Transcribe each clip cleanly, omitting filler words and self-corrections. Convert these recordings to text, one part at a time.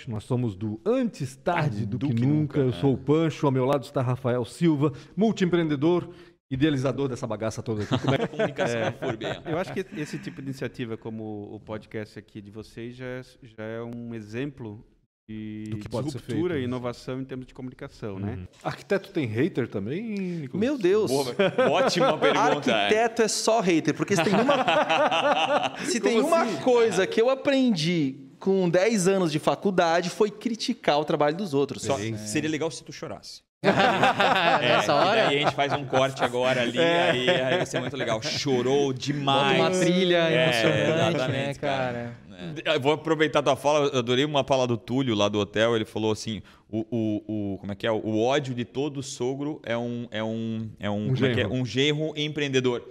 Nós somos do Antes Tarde do que Nunca. Eu sou o Pancho, ao meu lado está Rafael Silva, multiempreendedor, idealizador dessa bagaça toda aqui. Como é? Comunicação na FURB. Eu acho que esse tipo de iniciativa, como o podcast aqui de vocês, já é um exemplo de que pode ser ruptura feito, e inovação em termos de comunicação, né? Arquiteto tem hater também, Nicolas? Meu Deus! Boa, ótima pergunta. Arquiteto é só hater, porque se tem uma coisa que eu aprendi com 10 anos de faculdade foi criticar o trabalho dos outros. Seria legal se tu chorasse. Nessa hora? E daí a gente faz um corte agora ali, aí vai ser muito legal. Chorou demais. Bota uma trilha emocionante, exatamente, né, cara? Eu vou aproveitar a tua fala, eu adorei uma fala do Túlio lá do hotel, ele falou assim, como é que é? O ódio de todo sogro é um genro empreendedor.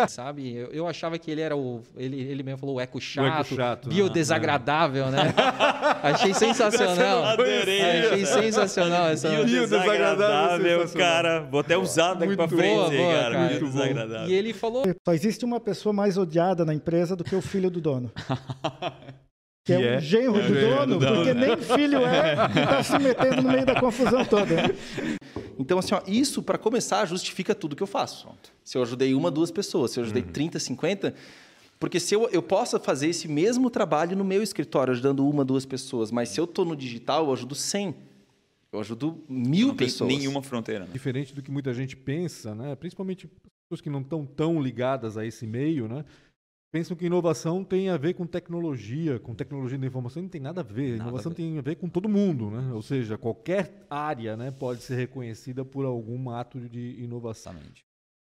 Sabe, eu achava que ele era ele mesmo falou o eco chato, né? biodesagradável, né? Achei sensacional. Achei sensacional essa Biodesagradável, cara. Vou até usar daqui pra frente, cara. Biodesagradável. E ele falou... Só existe uma pessoa mais odiada na empresa do que o filho do dono. Que é o genro do dono, porque nem filho é e está se metendo no meio da confusão toda. Né? Então, assim, ó, isso, para começar, justifica tudo que eu faço. Se eu ajudei 1, 2 pessoas, se eu ajudei 30, 50... Porque se eu posso fazer esse mesmo trabalho no meu escritório, ajudando 1, 2 pessoas, mas se eu estou no digital, eu ajudo 100. Eu ajudo 1000 pessoas. Não tem nenhuma fronteira. Né? Diferente do que muita gente pensa, né? Principalmente pessoas que não estão tão ligadas a esse meio, né? Pensam que inovação tem a ver com tecnologia da informação. Não tem nada a ver. Inovação tem a ver com todo mundo, né? Ou seja, qualquer área, né, pode ser reconhecida por algum ato de inovação.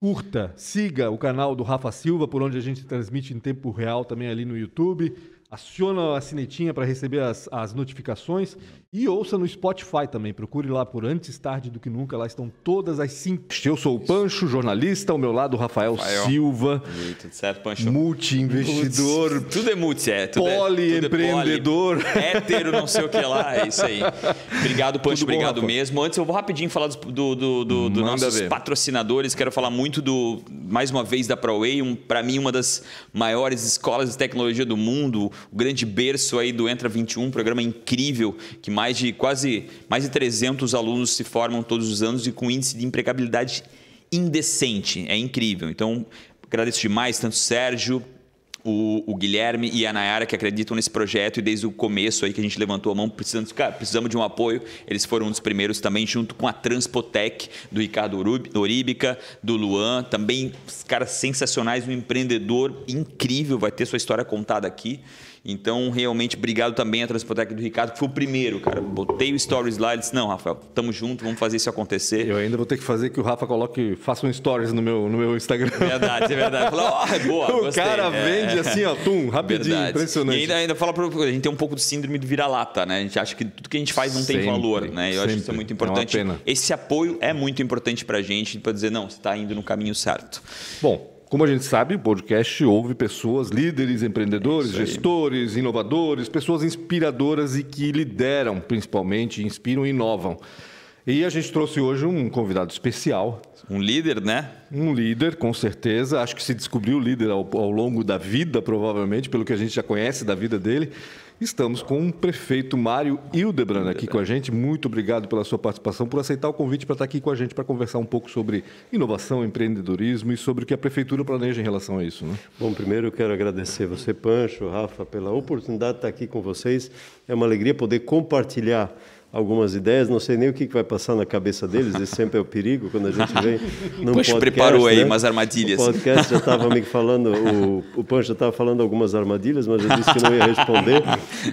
Curta, siga o canal do Rafa Silva, por onde a gente transmite em tempo real também ali no YouTube. Aciona a sinetinha para receber as notificações e ouça no Spotify também. Procure lá por Antes Tarde do que Nunca. Lá estão todas as 5. Eu sou o Pancho, jornalista. Ao meu lado, Rafael Silva. Tudo certo, Pancho? Multi-investidor. Tudo é multi, Poli-empreendedor. Hétero, não sei o que lá. É isso aí. Obrigado, Pancho. Obrigado Rafa. Mesmo. Antes, eu vou rapidinho falar dos nossos patrocinadores. Quero falar muito mais uma vez, da ProWay. Para mim, uma das maiores escolas de tecnologia do mundo. O grande berço aí do Entra 21, um programa incrível, que mais de 300 alunos se formam todos os anos e com índice de empregabilidade indecente. É incrível. Então, agradeço demais tanto o Sérgio, o Guilherme e a Nayara, que acreditam nesse projeto e desde o começo aí que a gente levantou a mão, precisamos de um apoio. Eles foram um dos primeiros também, junto com a Transpotec, do Ricardo Oríbica, do Luan, também caras sensacionais, um empreendedor incrível, vai ter sua história contada aqui. Então, realmente, obrigado também à Transpotec do Ricardo, que foi o primeiro, cara. Botei o stories lá, ele disse, não, Rafael, tamo junto, vamos fazer isso acontecer. Eu ainda vou ter que fazer que o Rafa faça um stories no meu Instagram. É verdade. Falou, boa, o gostei. cara vende assim, ó, rapidinho, verdade. Impressionante. E ainda fala a gente tem um pouco do síndrome do vira-lata, né? A gente acha que tudo que a gente faz não tem valor, né? Eu acho que isso é muito importante. É uma pena. Esse apoio é muito importante pra gente, para dizer, não, você está indo no caminho certo. Bom, como a gente sabe, o podcast ouve pessoas, líderes, empreendedores, gestores, inovadores, pessoas inspiradoras e que lideram, principalmente, inspiram e inovam. E a gente trouxe hoje um convidado especial. Um líder, né? Um líder, com certeza. Acho que se descobriu líder ao longo da vida, provavelmente, pelo que a gente já conhece da vida dele. Estamos com o prefeito Mário Hildebrand aqui com a gente. Muito obrigado pela sua participação, por aceitar o convite para estar aqui com a gente para conversar um pouco sobre inovação, empreendedorismo e sobre o que a prefeitura planeja em relação a isso. Né? Bom, primeiro eu quero agradecer você, Pancho, Rafa, pela oportunidade de estar aqui com vocês. É uma alegria poder compartilhar algumas ideias, não sei nem o que vai passar na cabeça deles, esse sempre é o perigo quando a gente vem num podcast. Preparou aí umas armadilhas. O podcast já estava me falando, o Pancho já estava falando algumas armadilhas, mas eu disse que não ia responder.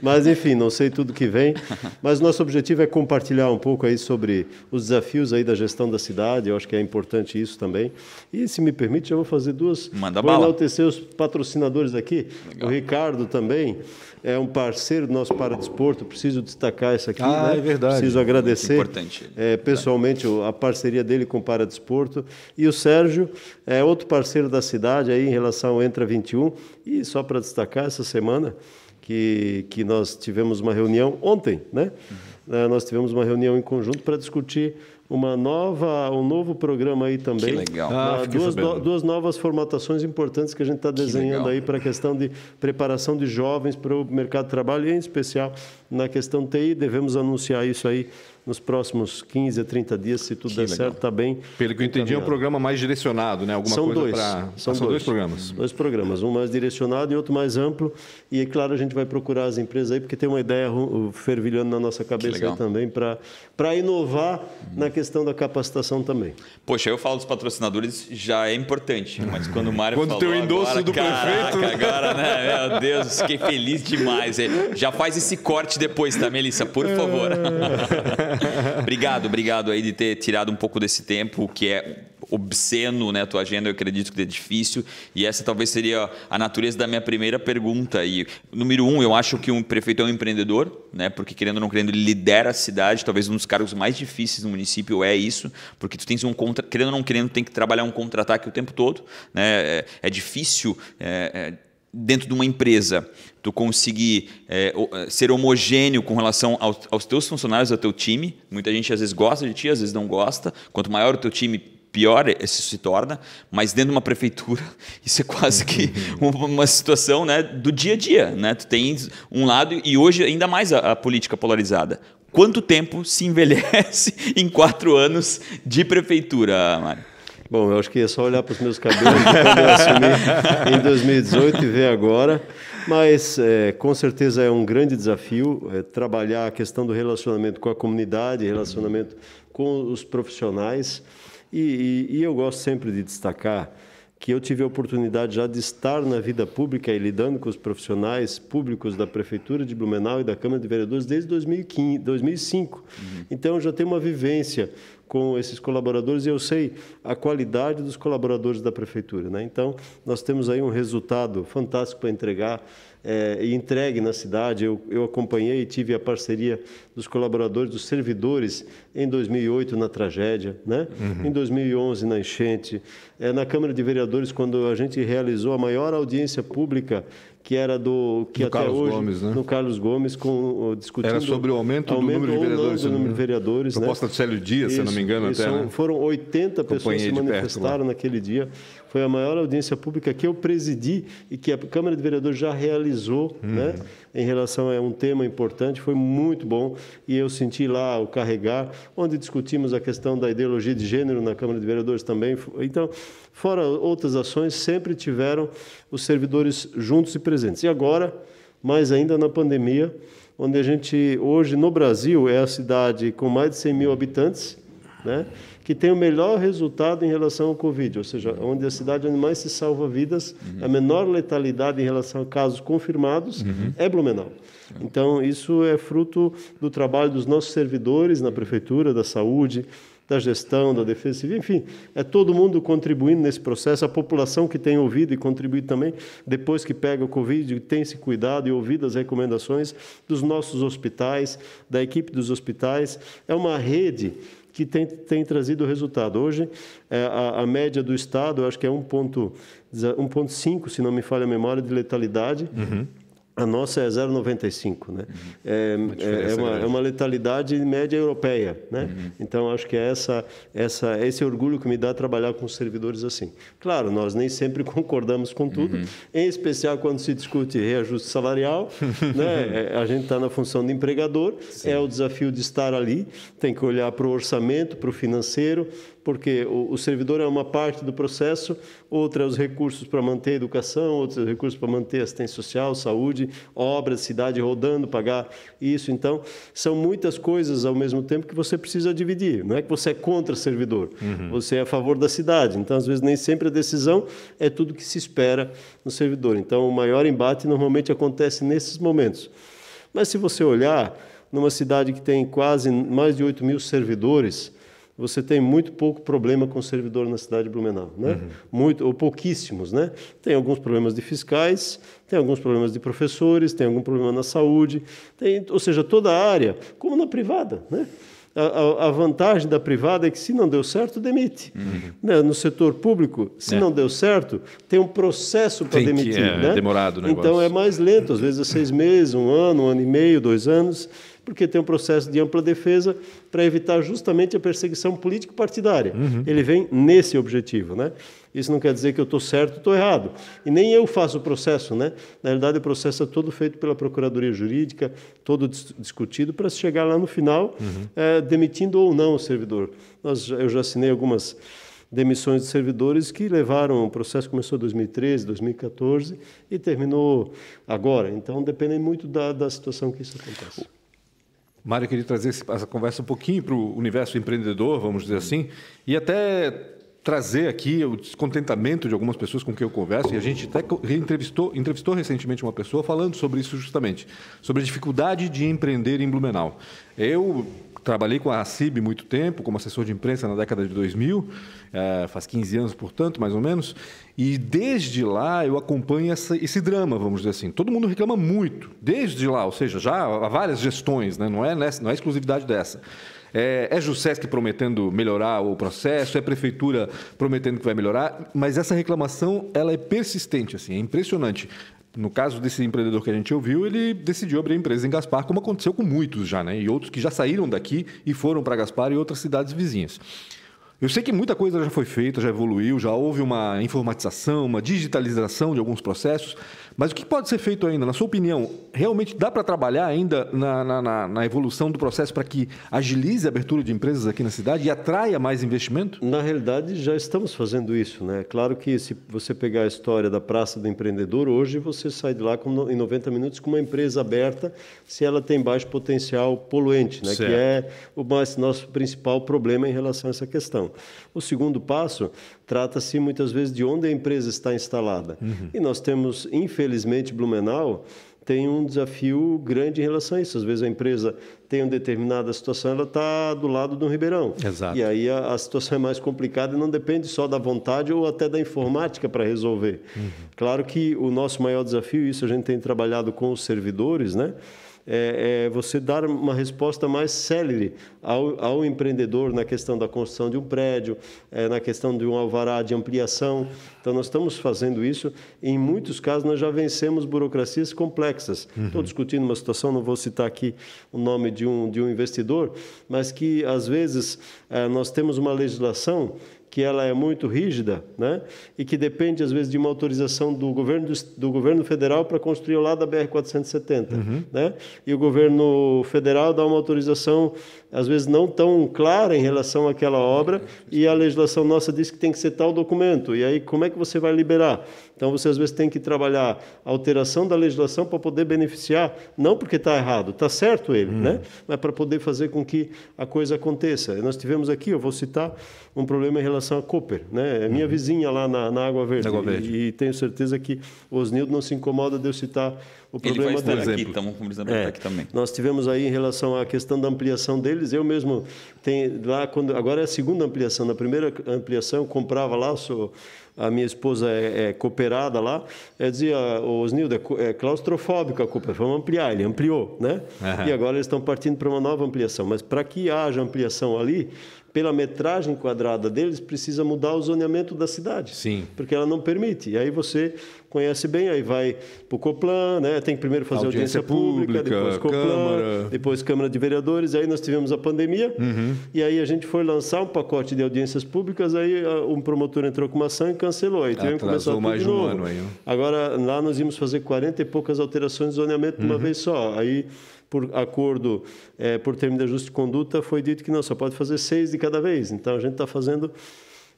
Mas, enfim, não sei tudo que vem. Mas nosso objetivo é compartilhar um pouco aí sobre os desafios aí da gestão da cidade, eu acho que é importante isso também. E, se me permite, já vou fazer duas... Vou enaltecer os patrocinadores aqui. Legal. O Ricardo também é um parceiro do nosso Paradesporto, preciso destacar isso aqui. Né? É verdade. Preciso agradecer importante. Pessoalmente a parceria dele com o Paradesporto. E o Sérgio é outro parceiro da cidade aí em relação ao Entra 21. E só para destacar, essa semana que nós tivemos uma reunião, ontem, né? Nós tivemos uma reunião em conjunto para discutir um novo programa aí também. Que legal. Duas novas formatações importantes que a gente está desenhando aí para a questão de preparação de jovens para o mercado de trabalho, e em especial na questão TI. Devemos anunciar isso aí nos próximos 15 a 30 dias, se tudo der certo, está bem. Pelo que eu entendi, é um programa mais direcionado, né? São dois programas. Dois programas, um mais direcionado e outro mais amplo. E, é claro, a gente vai procurar as empresas aí, porque tem uma ideia fervilhando na nossa cabeça aí também, para inovar na questão da capacitação também. Poxa, eu falo dos patrocinadores, já é importante, mas quando o Mário falou tem o endosso agora, do prefeito... Agora, né? Meu Deus, fiquei feliz demais. Já faz esse corte depois, tá, Melissa? Por favor. Obrigado aí de ter tirado um pouco desse tempo, que é obsceno, né? A tua agenda, eu acredito que é difícil, e essa talvez seria a natureza da minha primeira pergunta. E, número 1, eu acho que um prefeito é um empreendedor, né? Porque querendo ou não querendo, ele lidera a cidade, talvez um dos cargos mais difíceis no município é isso, porque tu tens querendo ou não querendo, tem que trabalhar um contra-ataque o tempo todo, né? É difícil... dentro de uma empresa, tu conseguir ser homogêneo com relação aos teus funcionários, ao teu time. Muita gente às vezes gosta de ti, às vezes não gosta. Quanto maior o teu time, pior isso se torna. Mas dentro de uma prefeitura, isso é quase que uma situação, né, do dia a dia, né? Tu tens um lado, e hoje ainda mais a política polarizada. Quanto tempo se envelhece em 4 anos de prefeitura, Mário? Bom, eu acho que é só olhar para os meus cabelos quando eu assumi em 2018 e ver agora. Mas, com certeza, é um grande desafio trabalhar a questão do relacionamento com a comunidade, relacionamento com os profissionais. E eu gosto sempre de destacar que eu tive a oportunidade já de estar na vida pública e lidando com os profissionais públicos da Prefeitura de Blumenau e da Câmara de Vereadores desde 2005. Então, eu já tenho uma vivência com esses colaboradores e eu sei a qualidade dos colaboradores da Prefeitura, né? Então, nós temos aí um resultado fantástico para entregar e entregue na cidade. Eu acompanhei e tive a parceria dos colaboradores, dos servidores, em 2008 na tragédia, né? Em 2011 na enchente, na Câmara de Vereadores, quando a gente realizou a maior audiência pública, que era até Carlos hoje, Gomes, né? no Carlos Gomes, discutindo... Era sobre o aumento do número de vereadores. Do número de vereadores, proposta do Célio Dias, se não me engano. Isso, até, né? Foram 80 pessoas que se manifestaram naquele dia. Foi a maior audiência pública que eu presidi e que a Câmara de Vereadores já realizou, né, em relação a um tema importante. Foi muito bom e eu senti lá o carregar, onde discutimos a questão da ideologia de gênero na Câmara de Vereadores também. Então, fora outras ações, sempre tiveram os servidores juntos e presentes. E agora, mais ainda na pandemia, onde a gente, hoje no Brasil, é a cidade com mais de 100 mil habitantes, né, que tem o melhor resultado em relação ao Covid, ou seja, onde a cidade onde mais se salva vidas, a menor letalidade em relação a casos confirmados é Blumenau. Então, isso é fruto do trabalho dos nossos servidores na Prefeitura, da Saúde, da gestão, da Defesa Civil, enfim, é todo mundo contribuindo nesse processo, a população que tem ouvido e contribuído também, depois que pega o Covid, tem se cuidado e ouvido as recomendações dos nossos hospitais, da equipe dos hospitais. É uma rede que tem trazido resultado. Hoje, a média do Estado, eu acho que é 1,5, se não me falha a memória, de letalidade. A nossa é 0,95, né? É uma letalidade média europeia, né? Então, acho que é esse orgulho que me dá trabalhar com servidores assim. Claro, nós nem sempre concordamos com tudo, em especial quando se discute reajuste salarial, né? A gente está na função de empregador, é o desafio de estar ali, tem que olhar para o orçamento, para o financeiro, porque o servidor é uma parte do processo, outra é os recursos para manter a educação, outros recursos para manter assistência social, saúde, obras, cidade rodando, pagar isso. Então, são muitas coisas ao mesmo tempo que você precisa dividir. Não é que você é contra servidor, você é a favor da cidade. Então, às vezes, nem sempre a decisão é tudo que se espera no servidor. Então, o maior embate normalmente acontece nesses momentos. Mas, se você olhar, numa cidade que tem quase mais de 8 mil servidores, você tem muito pouco problema com o servidor na cidade de Blumenau, né? Muito, ou pouquíssimos, né? Tem alguns problemas de fiscais, tem alguns problemas de professores, tem algum problema na saúde, ou seja, toda a área, como na privada, né? A vantagem da privada é que, se não deu certo, demite. Né? No setor público, se não deu certo, tem um processo para demitir. É demorado o negócio. Então, é mais lento, às vezes é 6 meses, 1 ano e meio, 2 anos. porque tem um processo de ampla defesa para evitar justamente a perseguição político-partidária. Ele vem nesse objetivo, né? Isso não quer dizer que eu estou certo ou estou errado. E nem eu faço o processo, né? Na verdade, o processo é todo feito pela Procuradoria Jurídica, todo discutido para se chegar lá no final, demitindo ou não o servidor. Eu já assinei algumas demissões de servidores que levaram, o processo começou em 2013, 2014 e terminou agora. Então, depende muito da situação que isso acontece. Mário, eu queria trazer essa conversa um pouquinho para o universo empreendedor, vamos dizer assim, e até trazer aqui o descontentamento de algumas pessoas com quem eu converso, e a gente até entrevistou recentemente uma pessoa falando sobre isso justamente, sobre a dificuldade de empreender em Blumenau. Eu trabalhei com a CIB muito tempo, como assessor de imprensa na década de 2000, faz 15 anos, portanto, mais ou menos, e desde lá eu acompanho esse drama, vamos dizer assim. Todo mundo reclama muito, desde lá, ou seja, já há várias gestões, né? Não é exclusividade dessa. É Jusesc prometendo melhorar o processo, é Prefeitura prometendo que vai melhorar, mas essa reclamação ela é persistente, assim, é impressionante. No caso desse empreendedor que a gente ouviu, ele decidiu abrir a empresa em Gaspar, como aconteceu com muitos já, né? E outros que já saíram daqui e foram para Gaspar e outras cidades vizinhas. Eu sei que muita coisa já foi feita, já evoluiu, já houve uma informatização, uma digitalização de alguns processos, mas o que pode ser feito ainda? Na sua opinião, realmente dá para trabalhar ainda na evolução do processo para que agilize a abertura de empresas aqui na cidade e atraia mais investimento? Na realidade, já estamos fazendo isso, né? Claro que se você pegar a história da Praça do Empreendedor, hoje você sai de lá em 90 minutos com uma empresa aberta, se ela tem baixo potencial poluente, né? Que é o nosso principal problema em relação a essa questão. O segundo passo trata-se muitas vezes de onde a empresa está instalada. E nós temos, infelizmente, Blumenau tem um desafio grande em relação a isso. Às vezes a empresa tem uma determinada situação, ela está do lado de um ribeirão. Exato. E aí a situação é mais complicada e não depende só da vontade ou até da informática para resolver. Claro que o nosso maior desafio, isso a gente tem trabalhado com os servidores, né? É você dar uma resposta mais célere ao empreendedor na questão da construção de um prédio, na questão de um alvará de ampliação. Então, nós estamos fazendo isso. Em muitos casos, nós já vencemos burocracias complexas. Estou discutindo uma situação, não vou citar aqui o nome de um investidor, mas que, às vezes, nós temos uma legislação que ela é muito rígida, né? E que depende, às vezes, de uma autorização do governo federal para construir ao lado da BR-470. Né? E o governo federal dá uma autorização, às vezes, não tão clara em relação àquela obra, e a legislação nossa diz que tem que ser tal documento. E aí, como é que você vai liberar? Então, você, às vezes, tem que trabalhar a alteração da legislação para poder beneficiar, não porque está errado, está certo ele, né? Mas para poder fazer com que a coisa aconteça. Nós tivemos aqui, eu vou citar, um problema em relação à Cooper, né? É minha vizinha lá na Água Verde. E tenho certeza que o Osnildo não se incomoda de eu citar o problema dele. Ele vai estar aqui, estamos conversando aqui também. Nós tivemos aí, em relação à questão da ampliação deles, eu mesmo tenho lá, agora é a segunda ampliação. Na primeira ampliação, eu comprava lá, a minha esposa é cooperada lá, dizia, Osnildo, é claustrofóbico a Cooper, vamos ampliar, ele ampliou, né? E agora eles estão partindo para uma nova ampliação. Mas para que haja ampliação ali, pela metragem quadrada deles, precisa mudar o zoneamento da cidade. Sim. Porque ela não permite. E aí você conhece bem, aí vai para o Coplan, né? Tem que primeiro fazer audiência pública, depois Coplan, Câmara. Depois Câmara de Vereadores, aí nós tivemos a pandemia, e aí a gente foi lançar um pacote de audiências públicas, aí um promotor entrou com uma ação e cancelou. Aí tivemos que começar tudo mais de novo. Um ano aí, Agora, lá nós íamos fazer 40 e poucas alterações de zoneamento de uma vez só. Aí, por acordo, por termo de ajuste de conduta, foi dito que não, só pode fazer 6 de cada vez. Então, a gente está fazendo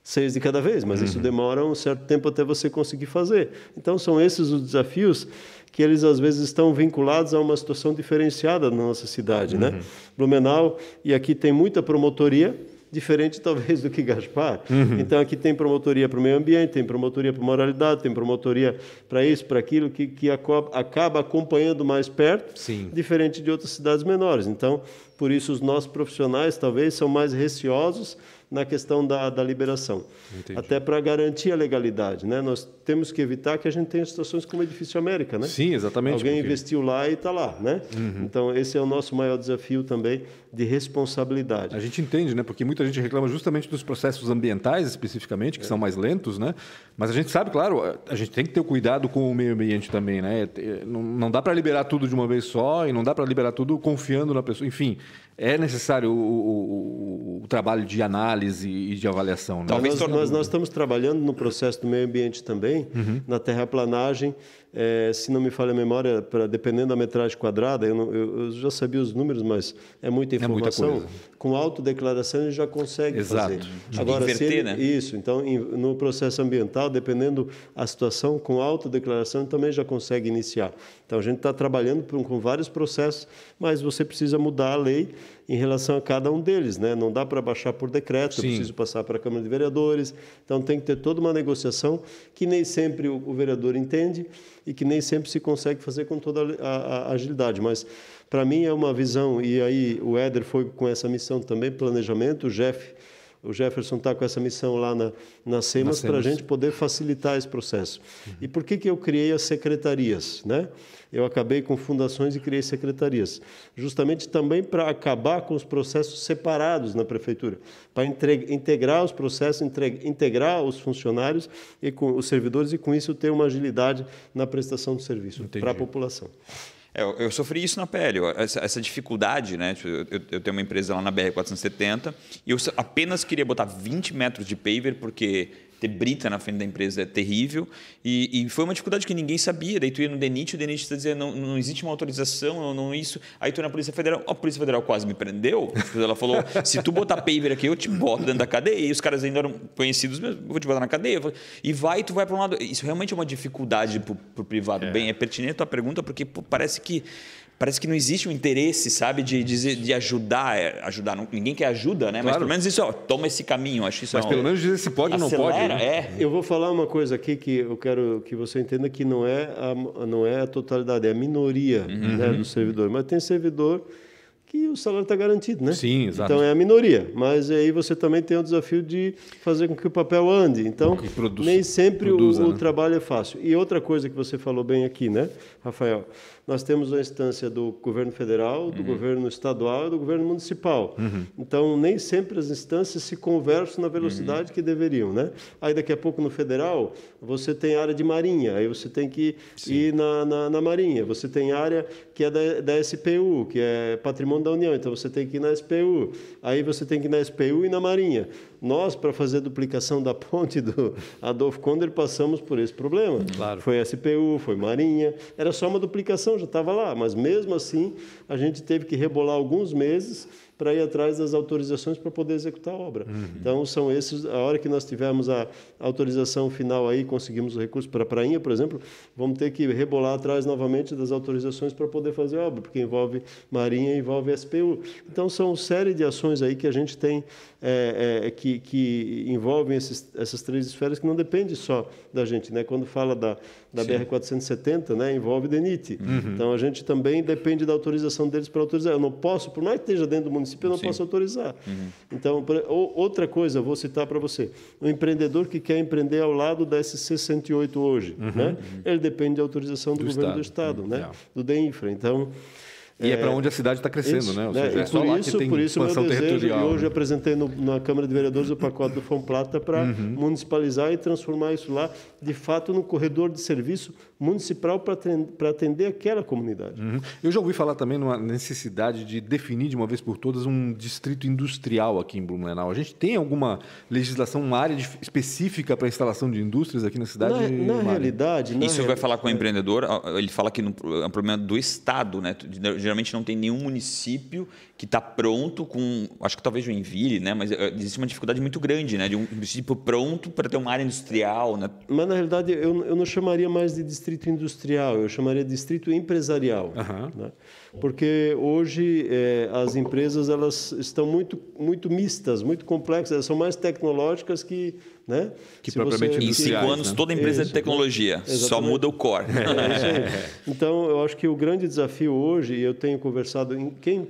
6 de cada vez, mas isso demora um certo tempo até você conseguir fazer. Então, são esses os desafios que eles, às vezes, estão vinculados a uma situação diferenciada na nossa cidade, né? Blumenau, e aqui tem muita promotoria, diferente talvez do que Gaspar. Então aqui tem promotoria para o meio ambiente, tem promotoria para moralidade, tem promotoria para isso, para aquilo, que acaba acompanhando mais perto, diferente de outras cidades menores. Então, por isso os nossos profissionais talvez são mais receosos na questão da liberação. Entendi. Até para garantir a legalidade, né? Nós temos que evitar que a gente tenha situações como o Edifício América, né? Sim, exatamente. Alguém investiu lá e está lá, né? Então, esse é o nosso maior desafio também de responsabilidade. A gente entende, né? Porque muita gente reclama justamente dos processos ambientais, especificamente, que são mais lentos, né? Mas a gente sabe, claro, a gente tem que ter o cuidado com o meio ambiente também, né? Não dá para liberar tudo de uma vez só e não dá para liberar tudo confiando na pessoa. Enfim, é necessário o trabalho de análise e de avaliação. Né? Nós estamos trabalhando no processo do meio ambiente também, na terraplanagem. Se não me falha a memória, dependendo da metragem quadrada, eu já sabia os números, mas é muita informação. Muita com autodeclaração ele já consegue fazer. Agora, inverter, né? Isso, então no processo ambiental, dependendo a situação, com autodeclaração também já consegue iniciar. Então a gente está trabalhando com vários processos, mas você precisa mudar a lei em relação a cada um deles, né? Não dá para baixar por decreto, eu preciso passar para a Câmara de Vereadores, então tem que ter toda uma negociação que nem sempre o vereador entende e que nem sempre se consegue fazer com toda a agilidade, mas para mim é uma visão, e aí o Éder foi com essa missão também, planejamento, o Jefferson está com essa missão lá na SEMAS para a gente poder facilitar esse processo. E por que eu criei as secretarias, né? Eu acabei com fundações e criei secretarias, justamente também para acabar com os processos separados na prefeitura, para integrar os processos, integrar os funcionários e com os servidores e com isso ter uma agilidade na prestação do serviço para a população. Eu sofri isso na pele, essa dificuldade, né? Eu tenho uma empresa lá na BR-470 e eu apenas queria botar 20 metros de paver porque ter brita na frente da empresa é terrível e foi uma dificuldade que ninguém sabia. Daí tu ia no DENIT, o DENIT está dizendo não existe uma autorização, não isso. Aí tu ia na Polícia Federal, a Polícia Federal quase me prendeu. Ela falou, se tu botar paver aqui, eu te boto dentro da cadeia. E os caras ainda eram conhecidos mesmo, vou te botar na cadeia. E tu vai para um lado. Isso realmente é uma dificuldade para o privado. Bem, é pertinente a tua pergunta, porque parece que não existe um interesse, sabe, de ajudar. Ninguém quer ajuda, né? Claro. Mas pelo menos isso, toma esse caminho. Acho isso. Mas pelo menos dizer se pode ou não pode. Né? Eu vou falar uma coisa aqui que eu quero que você entenda que não é a totalidade, é a minoria, né, do servidor. Mas tem servidor que o salário está garantido, né? Sim, exato. Então é a minoria, mas aí você também tem o desafio de fazer com que o papel ande. Então, nem sempre o trabalho é fácil. E outra coisa que você falou bem aqui, né, Rafael? Nós temos a instância do governo federal, do governo estadual e do governo municipal. Então, nem sempre as instâncias se conversam na velocidade que deveriam, né? Aí, daqui a pouco, no federal, você tem área de marinha, aí você tem que ir na marinha. Você tem área que é da SPU, que é patrimônio da União, então você tem que ir na SPU. Aí você tem que ir na SPU e na marinha. Nós, para fazer a duplicação da ponte do Adolfo Konder, passamos por esse problema. Claro. Foi SPU, foi marinha, era só uma duplicação, já estava lá, mas mesmo assim a gente teve que rebolar alguns meses para ir atrás das autorizações para poder executar a obra. Então, são esses, a hora que nós tivermos a autorização final aí, conseguimos o recurso para a Prainha, por exemplo, vamos ter que rebolar atrás novamente das autorizações para poder fazer a obra, porque envolve Marinha e envolve SPU. Então, são série de ações aí que a gente tem, que envolvem essas três esferas, que não depende só da gente, né? Quando fala da BR-470, né, envolve DENIT. Então, a gente também depende da autorização deles para autorizar. Eu não posso, por mais que esteja dentro do município, eu não posso autorizar. Então, outra coisa, vou citar para você. O empreendedor que quer empreender ao lado da SC 108 hoje, né? Ele depende da autorização do governo do Estado, né? Do DEINFRA. Então, e é para onde a cidade está crescendo, isso, né? Ou né? seja, Por isso, meu desejo, e hoje apresentei na Câmara de Vereadores o pacote do FONPLATA para municipalizar e transformar isso lá, de fato, num corredor de serviço municipal para atender aquela comunidade. Eu já ouvi falar também numa necessidade de definir de uma vez por todas um distrito industrial aqui em Blumenau. A gente tem alguma legislação, uma área específica para a instalação de indústrias aqui na cidade? Na realidade... Isso vai falar com o empreendedor, ele fala que é um problema do Estado, né? Geralmente não tem nenhum município que está pronto com, acho que talvez Joinville, né? Mas existe uma dificuldade muito grande, né? De um município pronto para ter uma área industrial, né? Mas na realidade eu não chamaria mais de distrito industrial, eu chamaria de distrito empresarial, né? Porque hoje as empresas elas estão muito mistas, muito complexas, elas são mais tecnológicas que né? Que propriamente em 5 anos, toda empresa de tecnologia, só muda o core. Então, eu acho que o grande desafio hoje, e eu tenho conversado, quem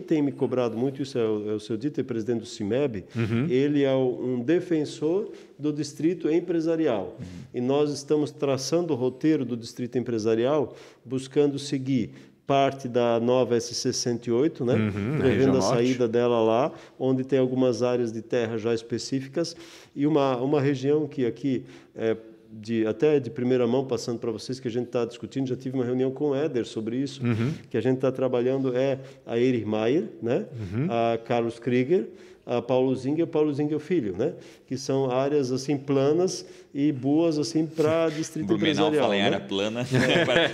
tem me cobrado muito, isso é o seu Dieter, presidente do CIMEB, ele é um defensor do distrito empresarial. E nós estamos traçando o roteiro do distrito empresarial, buscando seguir parte da nova SC-108, né? Prevendo a saída dela lá, onde tem algumas áreas de terra já específicas, e uma região que aqui, até de primeira mão, passando para vocês, que a gente está discutindo, já tive uma reunião com o Éder sobre isso, que a gente está trabalhando a Erich Mayer, né? A Carlos Krieger, a Paulo Zinger Filho, né? Que são áreas assim planas e boas assim para distrito Blumenau empresarial. Fala em área plana,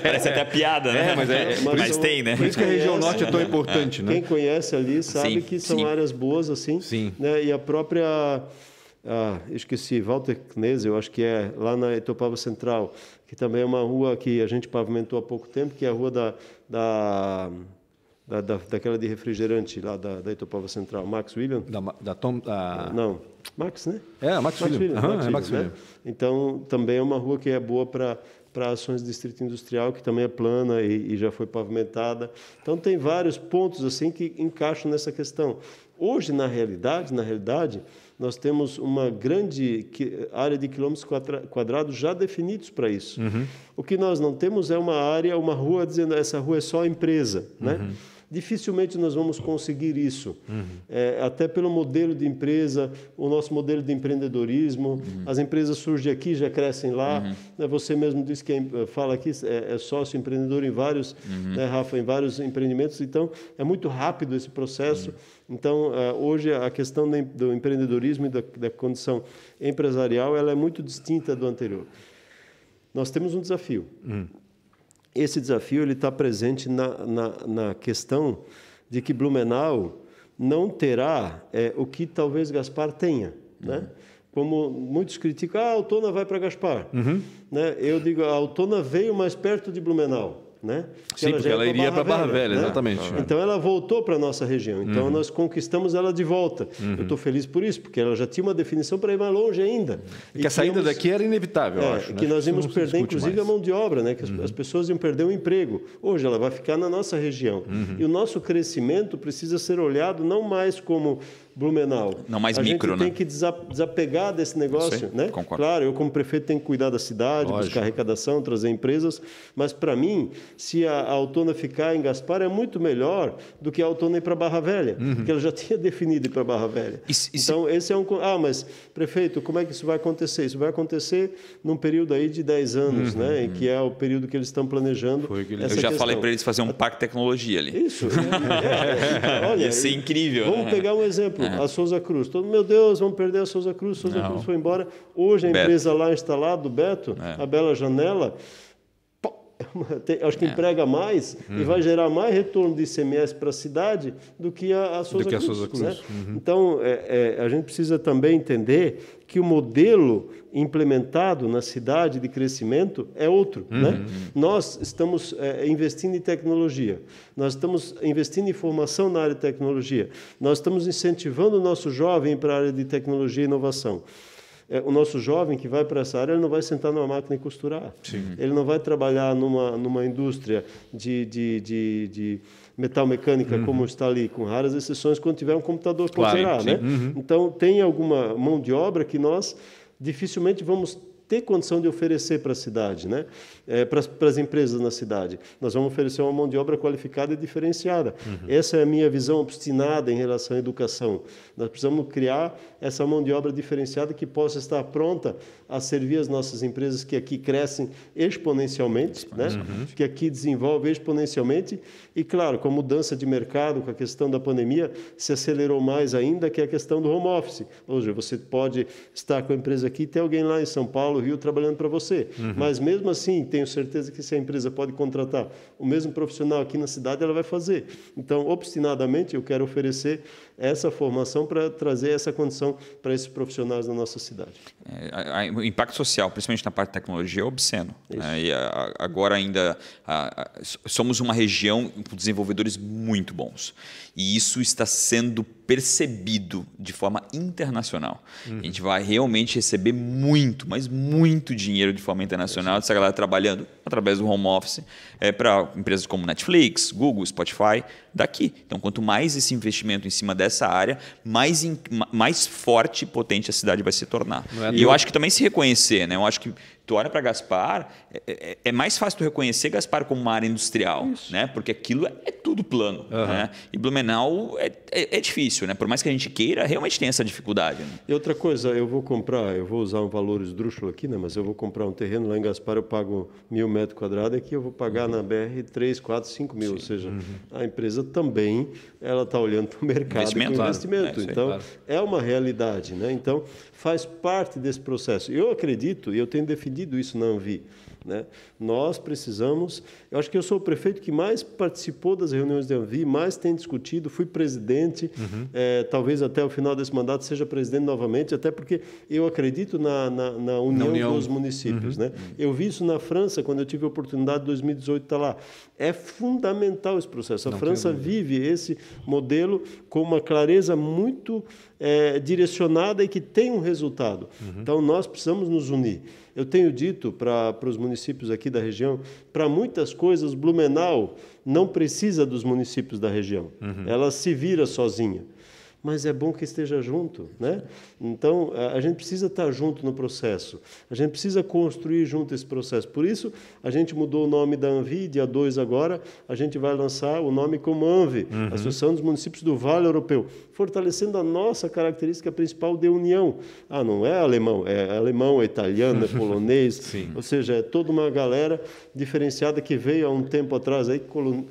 parece até piada, né? Mas tem, né? Por isso que a região norte é tão importante, né? Quem conhece ali sabe que são áreas boas assim, né? E a própria esqueci, Walter Knese, eu acho que é lá na Itopava Central, que também é uma rua que a gente pavimentou há pouco tempo, que é a rua daquela de refrigerante lá da Itopava Central, Max William? Não, Max, né? Max William. Max William. Né? Então, também é uma rua que é boa para ações de distrito industrial, que também é plana e já foi pavimentada. Então, tem vários pontos assim que encaixam nessa questão. Hoje, na realidade, nós temos uma grande área de quilômetros quadrados já definidos para isso. O que nós não temos é uma rua dizendo essa rua é só empresa, né? Dificilmente nós vamos conseguir isso, até pelo modelo de empresa, o nosso modelo de empreendedorismo. As empresas surgem aqui, já crescem lá. Você mesmo disse que fala aqui é sócio empreendedor em vários, né, Rafa, em vários empreendimentos. Então é muito rápido esse processo. Então hoje a questão do empreendedorismo e da condição empresarial ela é muito distinta do anterior. Nós temos um desafio. Esse desafio ele está presente na questão de que Blumenau não terá o que talvez Gaspar tenha, né? Como muitos criticam, a Altona vai para Gaspar, né? Eu digo, a Altona veio mais perto de Blumenau, né? Sim, porque ela iria para Barra Velha, né? exatamente. Então ela voltou para a nossa região. Então nós conquistamos ela de volta. Eu estou feliz por isso, porque ela já tinha uma definição para ir mais longe ainda. E que a saída daqui era inevitável, eu acho. Que nós íamos perder, inclusive, a mão de obra, né? Que as pessoas iam perder o emprego. Hoje ela vai ficar na nossa região. E o nosso crescimento precisa ser olhado não mais como Blumenau. Não mais micro, né? A gente tem que desapegar desse negócio, né? Concordo. Claro, eu como prefeito tenho que cuidar da cidade, buscar arrecadação, trazer empresas, mas para mim, se a Altona ficar em Gaspar, é muito melhor do que a Altona ir para Barra Velha, porque ela já tinha definido ir para Barra Velha. Então, esse é um... mas, prefeito, como é que isso vai acontecer? Isso vai acontecer num período aí de 10 anos, né? Que é o período que eles estão planejando. Eu já falei para eles fazer um parque de tecnologia ali. Isso. Olha, ia ser incrível. Vamos pegar um exemplo. A Souza Cruz. Meu Deus, vamos perder a Souza Cruz. Souza Cruz foi embora. Hoje a empresa lá instalada, do Beto, a Bela Janela, acho que emprega mais e vai gerar mais retorno de ICMS para a cidade do que a Souza Cruz. Né? Então, a gente precisa também entender que o modelo implementado na cidade de crescimento é outro. Né? Nós estamos investindo em tecnologia, nós estamos investindo em formação na área de tecnologia, nós estamos incentivando o nosso jovem para a área de tecnologia e inovação. O nosso jovem que vai para essa área, ele não vai sentar numa máquina e costurar. Ele não vai trabalhar numa indústria de metal mecânica, como está ali, com raras exceções, quando tiver um computador para operar. Né? Então, tem alguma mão de obra que nós dificilmente vamos ter condição de oferecer para a cidade, né? Para as empresas na cidade. Nós vamos oferecer uma mão de obra qualificada e diferenciada. Essa é a minha visão obstinada em relação à educação. Nós precisamos criar essa mão de obra diferenciada que possa estar pronta a servir as nossas empresas que aqui crescem exponencialmente, né? Que aqui desenvolvem exponencialmente e, claro, com a mudança de mercado, com a questão da pandemia, se acelerou mais ainda, que é a questão do home office. Ou seja, você pode estar com a empresa aqui e ter alguém lá em São Paulo, Rio, trabalhando para você. Mas, mesmo assim, tenho certeza que se a empresa pode contratar o mesmo profissional aqui na cidade, ela vai fazer. Então, obstinadamente, eu quero oferecer essa formação para trazer essa condição para esses profissionais da nossa cidade. O impacto social, principalmente na parte de tecnologia, é obsceno. E agora ainda somos uma região com desenvolvedores muito bons. E isso está sendo percebido de forma internacional. A gente vai realmente receber muito, mas muito dinheiro de forma internacional dessa galera trabalhando através do home office para empresas como Netflix, Google, Spotify, daqui. Então, quanto mais esse investimento em cima dessa área, mais forte e potente a cidade vai se tornar. E eu acho que também se reconhecer, né? Eu acho que tu olha para Gaspar, é mais fácil tu reconhecer Gaspar como uma área industrial, né? Porque aquilo é tudo plano. Né? E Blumenau é difícil, né? Por mais que a gente queira, realmente tem essa dificuldade. Né? E outra coisa, eu vou usar um valor esdrúxulo aqui, né? Mas eu vou comprar um terreno lá em Gaspar, eu pago 1.000 metros quadrados, aqui eu vou pagar na BR 3, 4, 5 mil. Ou seja, a empresa também ela está olhando para o mercado com investimento. Então, é uma realidade. Né? Então, faz parte desse processo. Eu acredito, e eu tenho defendido isso na Anvi, né? Nós precisamos... Eu acho que eu sou o prefeito que mais participou das reuniões da Anvi, mais tem discutido, fui presidente, talvez até o final desse mandato seja presidente novamente, até porque eu acredito na união dos municípios. Né? Eu vi isso na França, quando eu tive a oportunidade, em 2018, estar lá. É fundamental esse processo. A França vive esse modelo com uma clareza muito direcionada e que tem um resultado. Então, nós precisamos nos unir. Eu tenho dito para os municípios aqui da região, para muitas coisas, Blumenau não precisa dos municípios da região. Ela se vira sozinha. Mas é bom que esteja junto, né? Então, a gente precisa estar junto no processo. A gente precisa construir junto esse processo. Por isso, a gente mudou o nome da Anvi, dia 2 agora, a gente vai lançar o nome como ANVI, Associação dos Municípios do Vale Europeu, fortalecendo a nossa característica principal de união. Não é alemão, é italiano, é polonês, ou seja, é toda uma galera diferenciada que veio há um tempo atrás, aí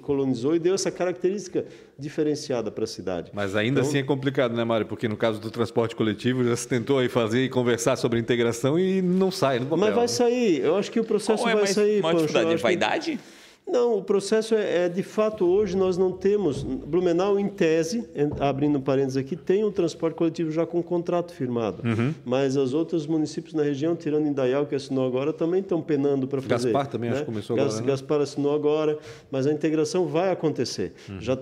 colonizou e deu essa característica diferenciada para a cidade. Mas ainda assim é complicado, né, Mário? Porque no caso do transporte coletivo já se tentou aí fazer e conversar sobre integração e não sai no papel. Mas vai sair. Eu acho que o processo vai sair. Qual é a dificuldade? Vaidade? Não, o processo de fato, hoje nós não temos... Blumenau, em tese, abrindo parênteses aqui, tem um transporte coletivo já com contrato firmado. Mas os outros municípios na região, tirando Indaial, que assinou agora, também estão penando para fazer. Gaspar também, acho que começou agora, né? Gaspar assinou agora, mas a integração vai acontecer.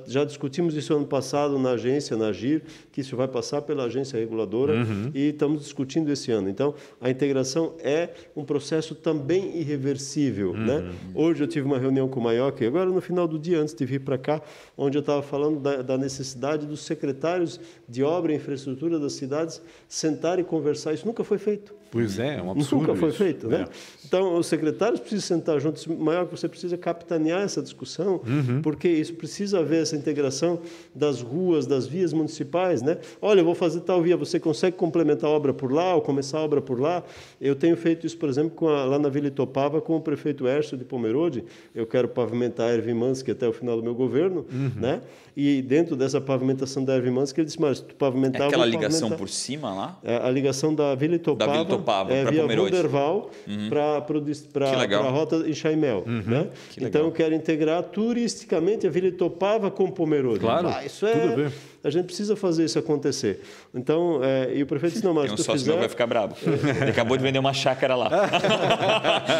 Já discutimos isso ano passado na agência, na AGIR, que isso vai passar pela agência reguladora e estamos discutindo esse ano. Então, a integração é um processo também irreversível. Né? Hoje eu tive uma reunião com o Maioca, agora no final do dia, antes de vir para cá, onde eu estava falando da necessidade dos secretários de obra e infraestrutura das cidades sentarem e conversar. Isso nunca foi feito. Pois é um absurdo. Nunca foi feito, né? Então, os secretários precisam sentar juntos. Maioca, você precisa capitanear essa discussão, porque isso precisa haver essa integração das ruas, das vias municipais, né? Olha, eu vou fazer tal via, você consegue complementar a obra por lá ou começar a obra por lá? Eu tenho feito isso, por exemplo, lá na Vila Itopava, com o prefeito Hércio de Pomerode. Eu quero pavimentar a Ervimansky até o final do meu governo, né? E dentro dessa pavimentação da Ervimansky, ele disse, mas se tu pavimentar... É aquela ligação por cima lá? A ligação da Vila Itopava, via Wunderwall para a rota em Chaimel. Né? Então, eu quero integrar turisticamente a Vila Itopava com Pomerode. Claro, isso tudo bem. A gente precisa fazer isso acontecer. Então, e o prefeito disse, não, mas tem um sócio meu vai ficar bravo. Ele acabou de vender uma chácara lá.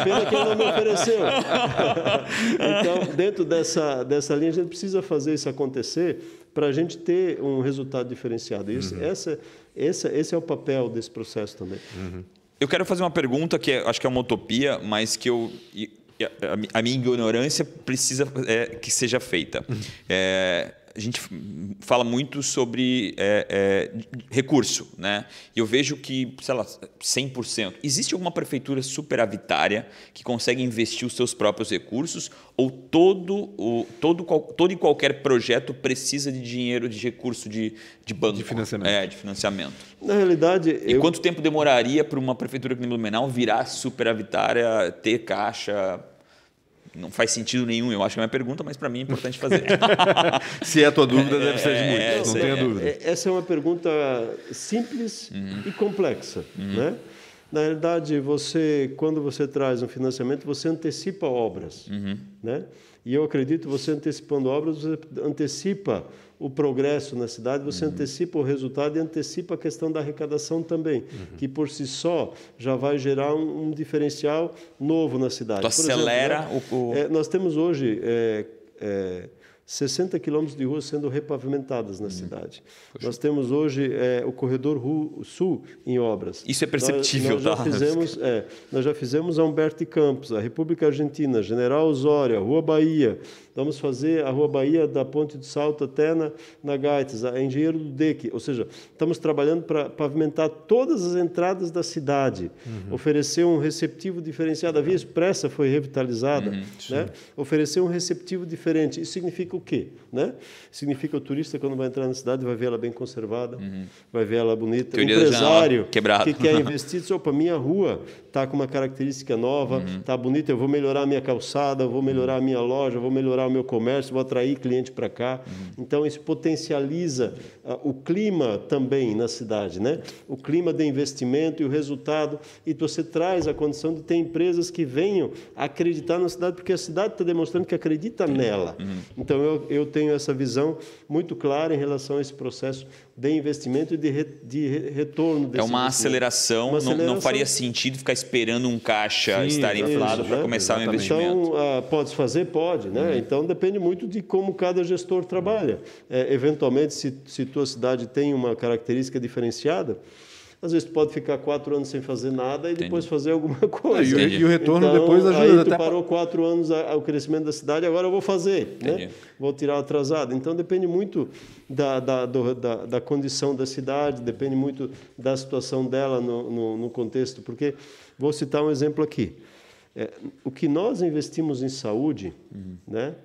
Pena que ele não me ofereceu. Então, dentro dessa linha, a gente precisa fazer isso acontecer para a gente ter um resultado diferenciado. Esse é o papel desse processo também. Eu quero fazer uma pergunta que acho que é uma utopia, mas que a minha ignorância precisa que seja feita. A gente fala muito sobre recurso, né? E eu vejo que, sei lá, 100%. Existe alguma prefeitura superavitária que consegue investir os seus próprios recursos ou todo e qualquer projeto precisa de dinheiro, de recurso de banco? De financiamento. De financiamento. Na realidade... E quanto tempo demoraria para uma prefeitura como Blumenau virar superavitária, ter caixa... Não faz sentido nenhum, eu acho que é uma pergunta, mas para mim é importante fazer. Se é a tua dúvida, deve ser de muito, não tenha dúvida. Essa é uma pergunta simples e complexa. Né? Na realidade, quando você traz um financiamento, você antecipa obras. Né? E eu acredito, você antecipando obras, você antecipa o progresso na cidade, você antecipa o resultado e antecipa a questão da arrecadação também, que por si só já vai gerar um diferencial novo na cidade. Tu acelera exemplo, né, nós temos hoje 60 quilômetros de ruas sendo repavimentadas na cidade. Poxa. Nós temos hoje o corredor Sul em obras. Isso é perceptível, nós já fizemos a Humberto de Campos, a República Argentina, General Osório, a Rua Bahia. Vamos fazer a Rua Bahia da Ponte do Salto até na Gaites, a Engenheiro do Deque. Ou seja, estamos trabalhando para pavimentar todas as entradas da cidade, oferecer um receptivo diferenciado. A Via Expressa foi revitalizada, né? Oferecer um receptivo diferente. Isso significa o quê? Né? Significa o turista, quando vai entrar na cidade, vai ver ela bem conservada, vai ver ela bonita. O empresário que quer investir, diz, opa, minha rua está com uma característica nova, está bonita, eu vou melhorar a minha calçada, vou melhorar a minha loja, vou melhorar o meu comércio, vou atrair cliente para cá. Então, isso potencializa o clima também na cidade, né? O clima de investimento e o resultado. E você traz a condição de ter empresas que venham acreditar na cidade, porque a cidade está demonstrando que acredita nela. Então, eu tenho essa visão muito clara em relação a esse processo de investimento e de retorno desse uma aceleração. Não faria sentido ficar esperando um caixa estar inflado para começar o investimento. Então, pode fazer? Pode, né? Então, depende muito de como cada gestor trabalha. Eventualmente, se tua cidade tem uma característica diferenciada, às vezes tu pode ficar 4 anos sem fazer nada e depois fazer alguma coisa. E o retorno então, depois ajuda. Aí tu parou 4 anos ao crescimento da cidade, agora eu vou fazer, né? Vou tirar o atrasado. Então, depende muito da condição da cidade, depende muito da situação dela no contexto. Porque, vou citar um exemplo aqui. O que nós investimos em saúde, né?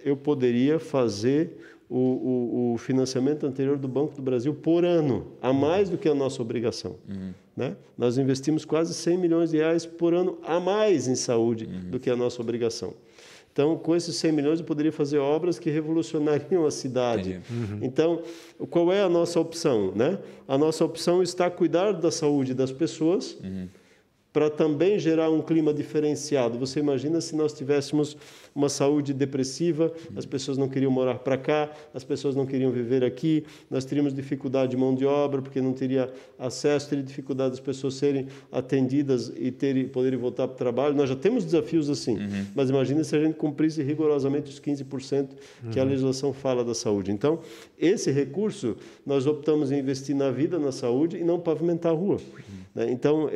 Eu poderia fazer o financiamento anterior do Banco do Brasil por ano, a mais do que a nossa obrigação. Né? Nós investimos quase 100 milhões de reais por ano a mais em saúde do que a nossa obrigação. Então, com esses 100 milhões, eu poderia fazer obras que revolucionariam a cidade. Então, qual é a nossa opção? Né? A nossa opção está cuidar da saúde das pessoas, para também gerar um clima diferenciado. Você imagina se nós tivéssemos uma saúde depressiva, as pessoas não queriam morar para cá, as pessoas não queriam viver aqui, nós teríamos dificuldade de mão de obra, porque não teria acesso, teria dificuldade das pessoas serem atendidas e poderem voltar para o trabalho. Nós já temos desafios assim, mas imagina se a gente cumprisse rigorosamente os 15% que a legislação fala da saúde. Então, esse recurso, nós optamos em investir na vida, na saúde e não pavimentar a rua. Então,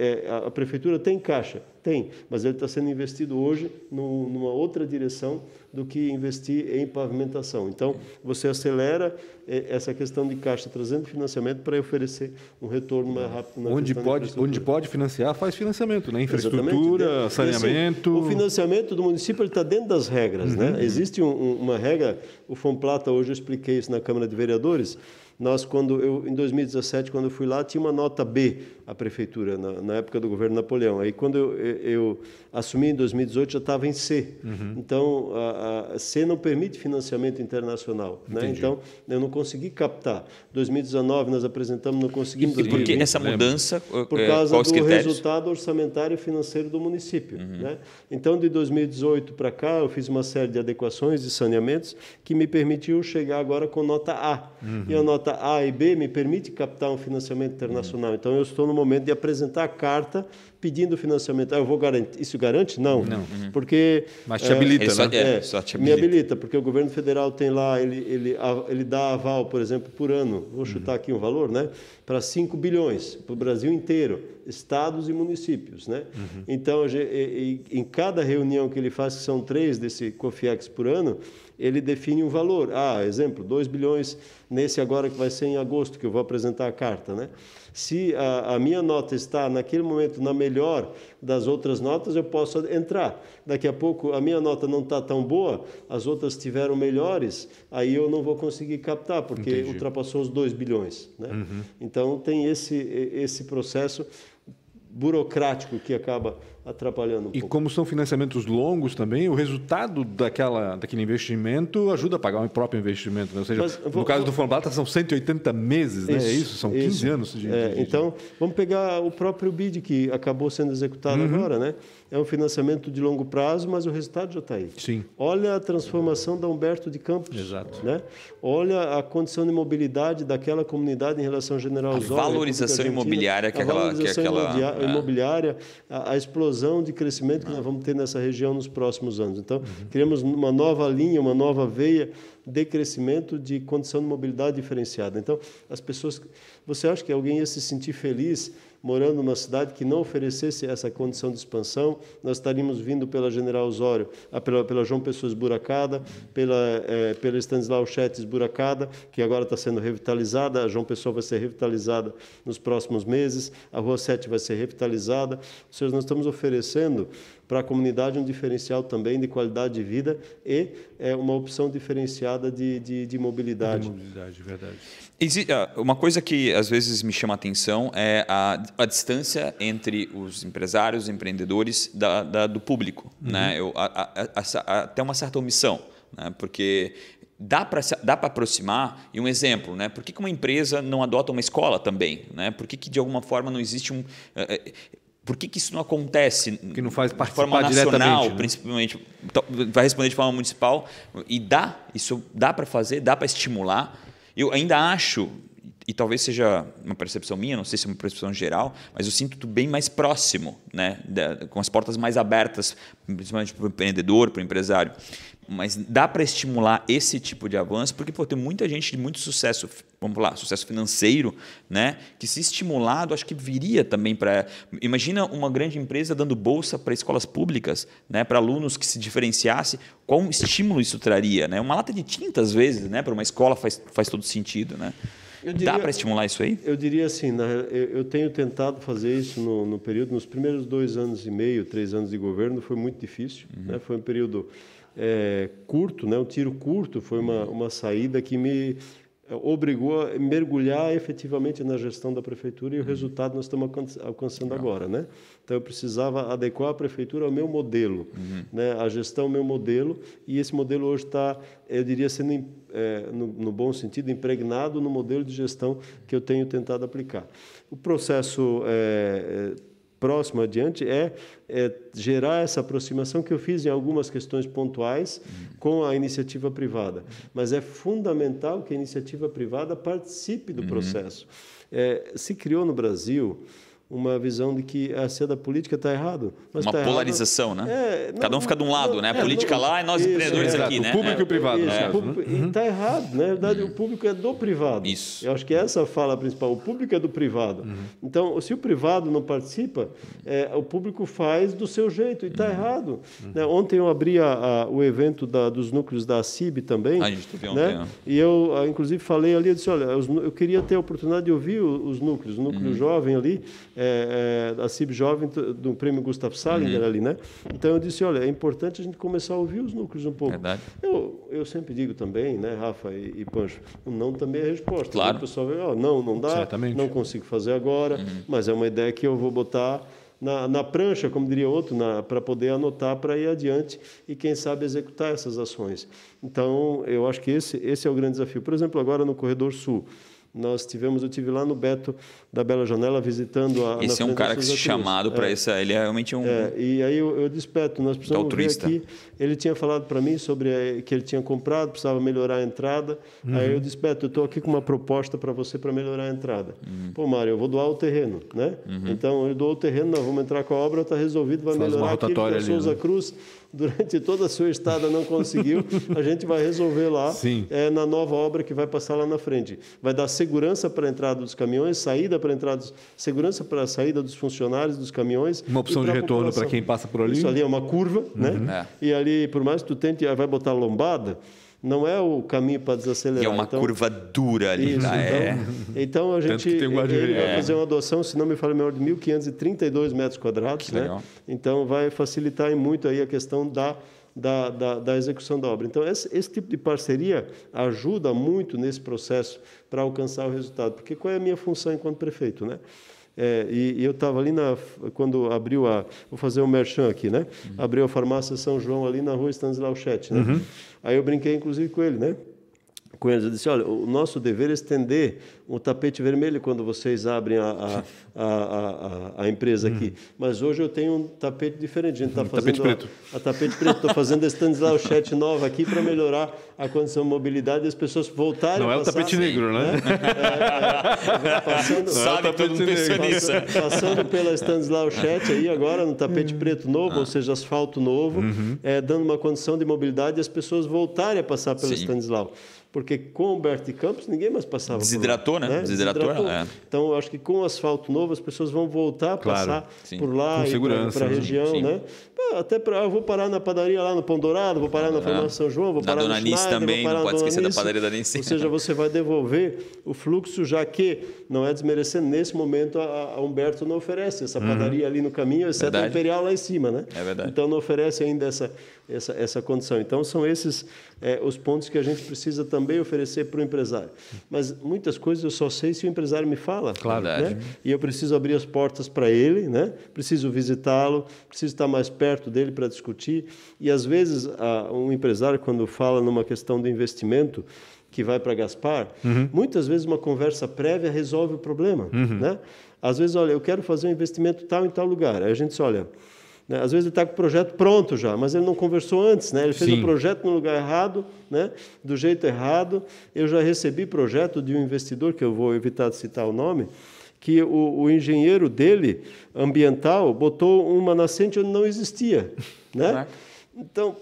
a prefeitura tem caixa? Tem, mas ele está sendo investido hoje numa outra direção do que investir em pavimentação. Então, você acelera essa questão de caixa, trazendo financiamento para oferecer um retorno mais rápido. Onde pode financiar, faz financiamento, né? Infraestrutura, saneamento. Assim, o financiamento do município está dentro das regras. Né? Existe uma regra, o Fomplata, hoje eu expliquei isso na Câmara de Vereadores. Em 2017, quando eu fui lá, tinha uma nota B a prefeitura, na época do governo Napoleão. Aí, quando eu assumi em 2018, já estava em C. Então, a C não permite financiamento internacional. Né? Então, eu não consegui captar. Em 2019, nós apresentamos, não conseguimos. E por que essa mudança? Por causa do resultado orçamentário e financeiro do município. Né? Então, de 2018 para cá, eu fiz uma série de adequações e saneamentos que me permitiu chegar agora com nota A. E a nota A e B me permite captar um financiamento internacional. Então, eu estou no momento de apresentar a carta pedindo financiamento. Eu vou garantir. Isso garante? Não. Porque... Mas te habilita, né? Só te habilita. Me habilita, porque o governo federal tem lá, ele dá aval, por exemplo, por ano, vou chutar aqui um valor, né? Para 5 bilhões, para o Brasil inteiro, estados e municípios. Né? Então, em cada reunião que ele faz, que são 3 desse COFIEX por ano, ele define um valor. Exemplo, 2 bilhões nesse agora que vai ser em agosto, que eu vou apresentar a carta. Né? Se a minha nota está, naquele momento, na melhor das outras notas, eu posso entrar. Daqui a pouco, a minha nota não está tão boa, as outras estiveram melhores, aí eu não vou conseguir captar, porque ultrapassou os 2 bilhões. Né? Então, tem esse processo burocrático que acaba atrapalhando um pouco. E como são financiamentos longos também, o resultado daquele investimento ajuda a pagar o próprio investimento. Né? Ou seja, no caso do Formoplata são 180 meses, né? É isso? São 15 anos de... Então, vamos pegar o próprio BID, que acabou sendo executado agora, né? É um financiamento de longo prazo, mas o resultado já está aí. Sim. Olha a transformação da Humberto de Campos. Exato. Né? Olha a condição de mobilidade daquela comunidade em relação ao General Osório. A valorização imobiliária imobiliária, a explosão de crescimento que nós vamos ter nessa região nos próximos anos. Então, criamos uma nova linha, uma nova veia de crescimento de condição de mobilidade diferenciada. Então, as pessoas... Você acha que alguém ia se sentir feliz morando numa cidade que não oferecesse essa condição de expansão? Nós estaríamos vindo pela General Osório, pela João Pessoa esburacada, pela Stanislau Schatt esburacada, que agora está sendo revitalizada, a João Pessoa vai ser revitalizada nos próximos meses, a Rua 7 vai ser revitalizada. Ou seja, nós estamos oferecendo para a comunidade um diferencial também de qualidade de vida e uma opção diferenciada de mobilidade. De mobilidade, verdade. Uma coisa que às vezes me chama a atenção é a distância entre os empresários, os empreendedores do público. Né? Até uma certa omissão, né? Porque dá para aproximar. E um exemplo, né? Por que uma empresa não adota uma escola também? Né? Por que de alguma forma não existe um... Por que isso não acontece que não faz de forma nacional, né? Principalmente? Vai responder de forma municipal. E isso dá para fazer, dá para estimular. Eu ainda acho, e talvez seja uma percepção minha, não sei se é uma percepção geral, mas eu sinto bem mais próximo, né? Com as portas mais abertas, principalmente para o empreendedor, para o empresário. Mas dá para estimular esse tipo de avanço, porque tem muita gente de muito sucesso, vamos lá, sucesso financeiro, né? Que se estimulado, acho que viria também para... Imagina uma grande empresa dando bolsa para escolas públicas, né? Para alunos que se diferenciasse, qual um estímulo isso traria, né? Uma lata de tinta, às vezes, né? Para uma escola faz todo sentido, né? Dá para estimular isso aí? Eu diria assim, eu tenho tentado fazer isso no período, nos primeiros 2 anos e meio, 3 anos de governo, foi muito difícil, né? Foi um período curto, né? Um tiro curto, foi uma saída que me obrigou a mergulhar efetivamente na gestão da prefeitura e o resultado nós estamos alcançando agora, né? Então eu precisava adequar a prefeitura ao meu modelo, né? A gestão ao meu modelo, e esse modelo hoje está, eu diria, sendo no bom sentido impregnado no modelo de gestão que eu tenho tentado aplicar. O processo próximo adiante é gerar essa aproximação que eu fiz em algumas questões pontuais com a iniciativa privada. Mas é fundamental que a iniciativa privada participe do processo. Se criou no Brasil uma visão de que a seda política está errado. Uma polarização, né? Cada um fica de um lado, né? A política lá e nós empreendedores aqui, né? O público e o privado. E está errado. Na verdade, o público é do privado. Isso. Eu acho que essa é a fala principal. O público é do privado. Então, se o privado não participa, o público faz do seu jeito e está errado. Ontem eu abri o evento dos núcleos da CIB também. A gente teve ontem, né? E eu, inclusive, falei ali, eu disse, olha, eu queria ter a oportunidade de ouvir os núcleos, o núcleo jovem ali, a CIB Jovem do Prêmio Gustav Salinger ali, né? Então eu disse, olha, é importante a gente começar a ouvir os núcleos um pouco. Verdade. Eu sempre digo também, né, Rafa e Pancho, o não também é resposta. Claro. O pessoal vê, não dá, certamente, não consigo fazer agora, mas é uma ideia que eu vou botar na prancha, como diria outro, para poder anotar, para ir adiante e, quem sabe, executar essas ações. Então, eu acho que esse é o grande desafio. Por exemplo, agora no Corredor Sul, eu tive lá no Beto da Bela Janela visitando a... Esse é um cara que se chamado para isso, ele é realmente um... e aí eu disse, Beto, nós precisamos ver aqui. Ele tinha falado para mim sobre que ele tinha comprado, precisava melhorar a entrada. Aí eu disse, Beto, eu estou aqui com uma proposta para você para melhorar a entrada. Pô, Mário, eu vou doar o terreno, né? Então, ele doou o terreno, nós vamos entrar com a obra, está resolvido, vai melhorar aquilo que a Souza Cruz, durante toda a sua estada, não conseguiu. A gente vai resolver lá, na nova obra que vai passar lá na frente. Vai dar segurança para a entrada dos caminhões, segurança para a saída dos funcionários dos caminhões. Uma opção de retorno para quem passa por ali. Isso ali é uma curva, né? E ali, por mais que tu tente, vai botar lombada, não é o caminho para desacelerar. E é uma curva dura ali. Isso, então a gente ele vai fazer uma adoção, se não me falha melhor, de 1.532 metros quadrados. Né? Então vai facilitar muito aí a questão da execução da obra. Então, esse tipo de parceria ajuda muito nesse processo para alcançar o resultado. Porque qual é a minha função enquanto prefeito, né? E eu estava ali quando abriu vou fazer um merchan aqui, né? Abriu a farmácia São João ali na rua Stanislau Schett, né? Aí eu brinquei inclusive com ele, né? Com eles, eu disse, olha, o nosso dever é estender o tapete vermelho quando vocês abrem a empresa aqui. Mas hoje eu tenho um tapete diferente. A gente está fazendo tapete preto. A tapete preto. Estou fazendo a Stanislau Schett nova aqui para melhorar a condição de mobilidade e as pessoas voltarem Não a é o passar, tapete negro, né? Passando, Sabe, todo mundo pensou nisso. Passando pela Stanislau Schett aí agora, no tapete preto novo, ou seja, asfalto novo, dando uma condição de mobilidade e as pessoas voltarem a passar pela Stanislau. Porque com o Humberto de Campos ninguém mais passava Desidratou, por lá, né? Desidratou. Então, eu acho que com o asfalto novo as pessoas vão voltar a passar por lá, para a região, né? Até eu vou parar na padaria lá no Pão Dourado, vou parar na farmácia São João, vou parar Dona no Schneider, também, vou parar não pode esquecer da padaria da Nice. Ou seja, você vai devolver o fluxo, já que não é desmerecendo, nesse momento a Humberto não oferece essa padaria ali no caminho, exceto a Imperial lá em cima, né? É verdade. Então não oferece ainda essa condição. Então são esses os pontos que a gente precisa também oferecer para o empresário. Mas muitas coisas eu só sei se o empresário me fala. Claro. Né? E eu preciso abrir as portas para ele, né? Preciso visitá-lo, preciso estar mais perto dele para discutir. E às vezes um empresário, quando fala numa questão de investimento que vai para Gaspar, muitas vezes uma conversa prévia resolve o problema. Né? Às vezes, olha, eu quero fazer um investimento tal em tal lugar. Aí a gente diz, olha... Né? Às vezes ele está com o projeto pronto já, mas ele não conversou antes, né? Ele fez o projeto no lugar errado, né? Do jeito errado. Eu já recebi projeto de um investidor, que eu vou evitar de citar o nome, que o engenheiro dele, ambiental, botou uma nascente onde não existia. Né? Então,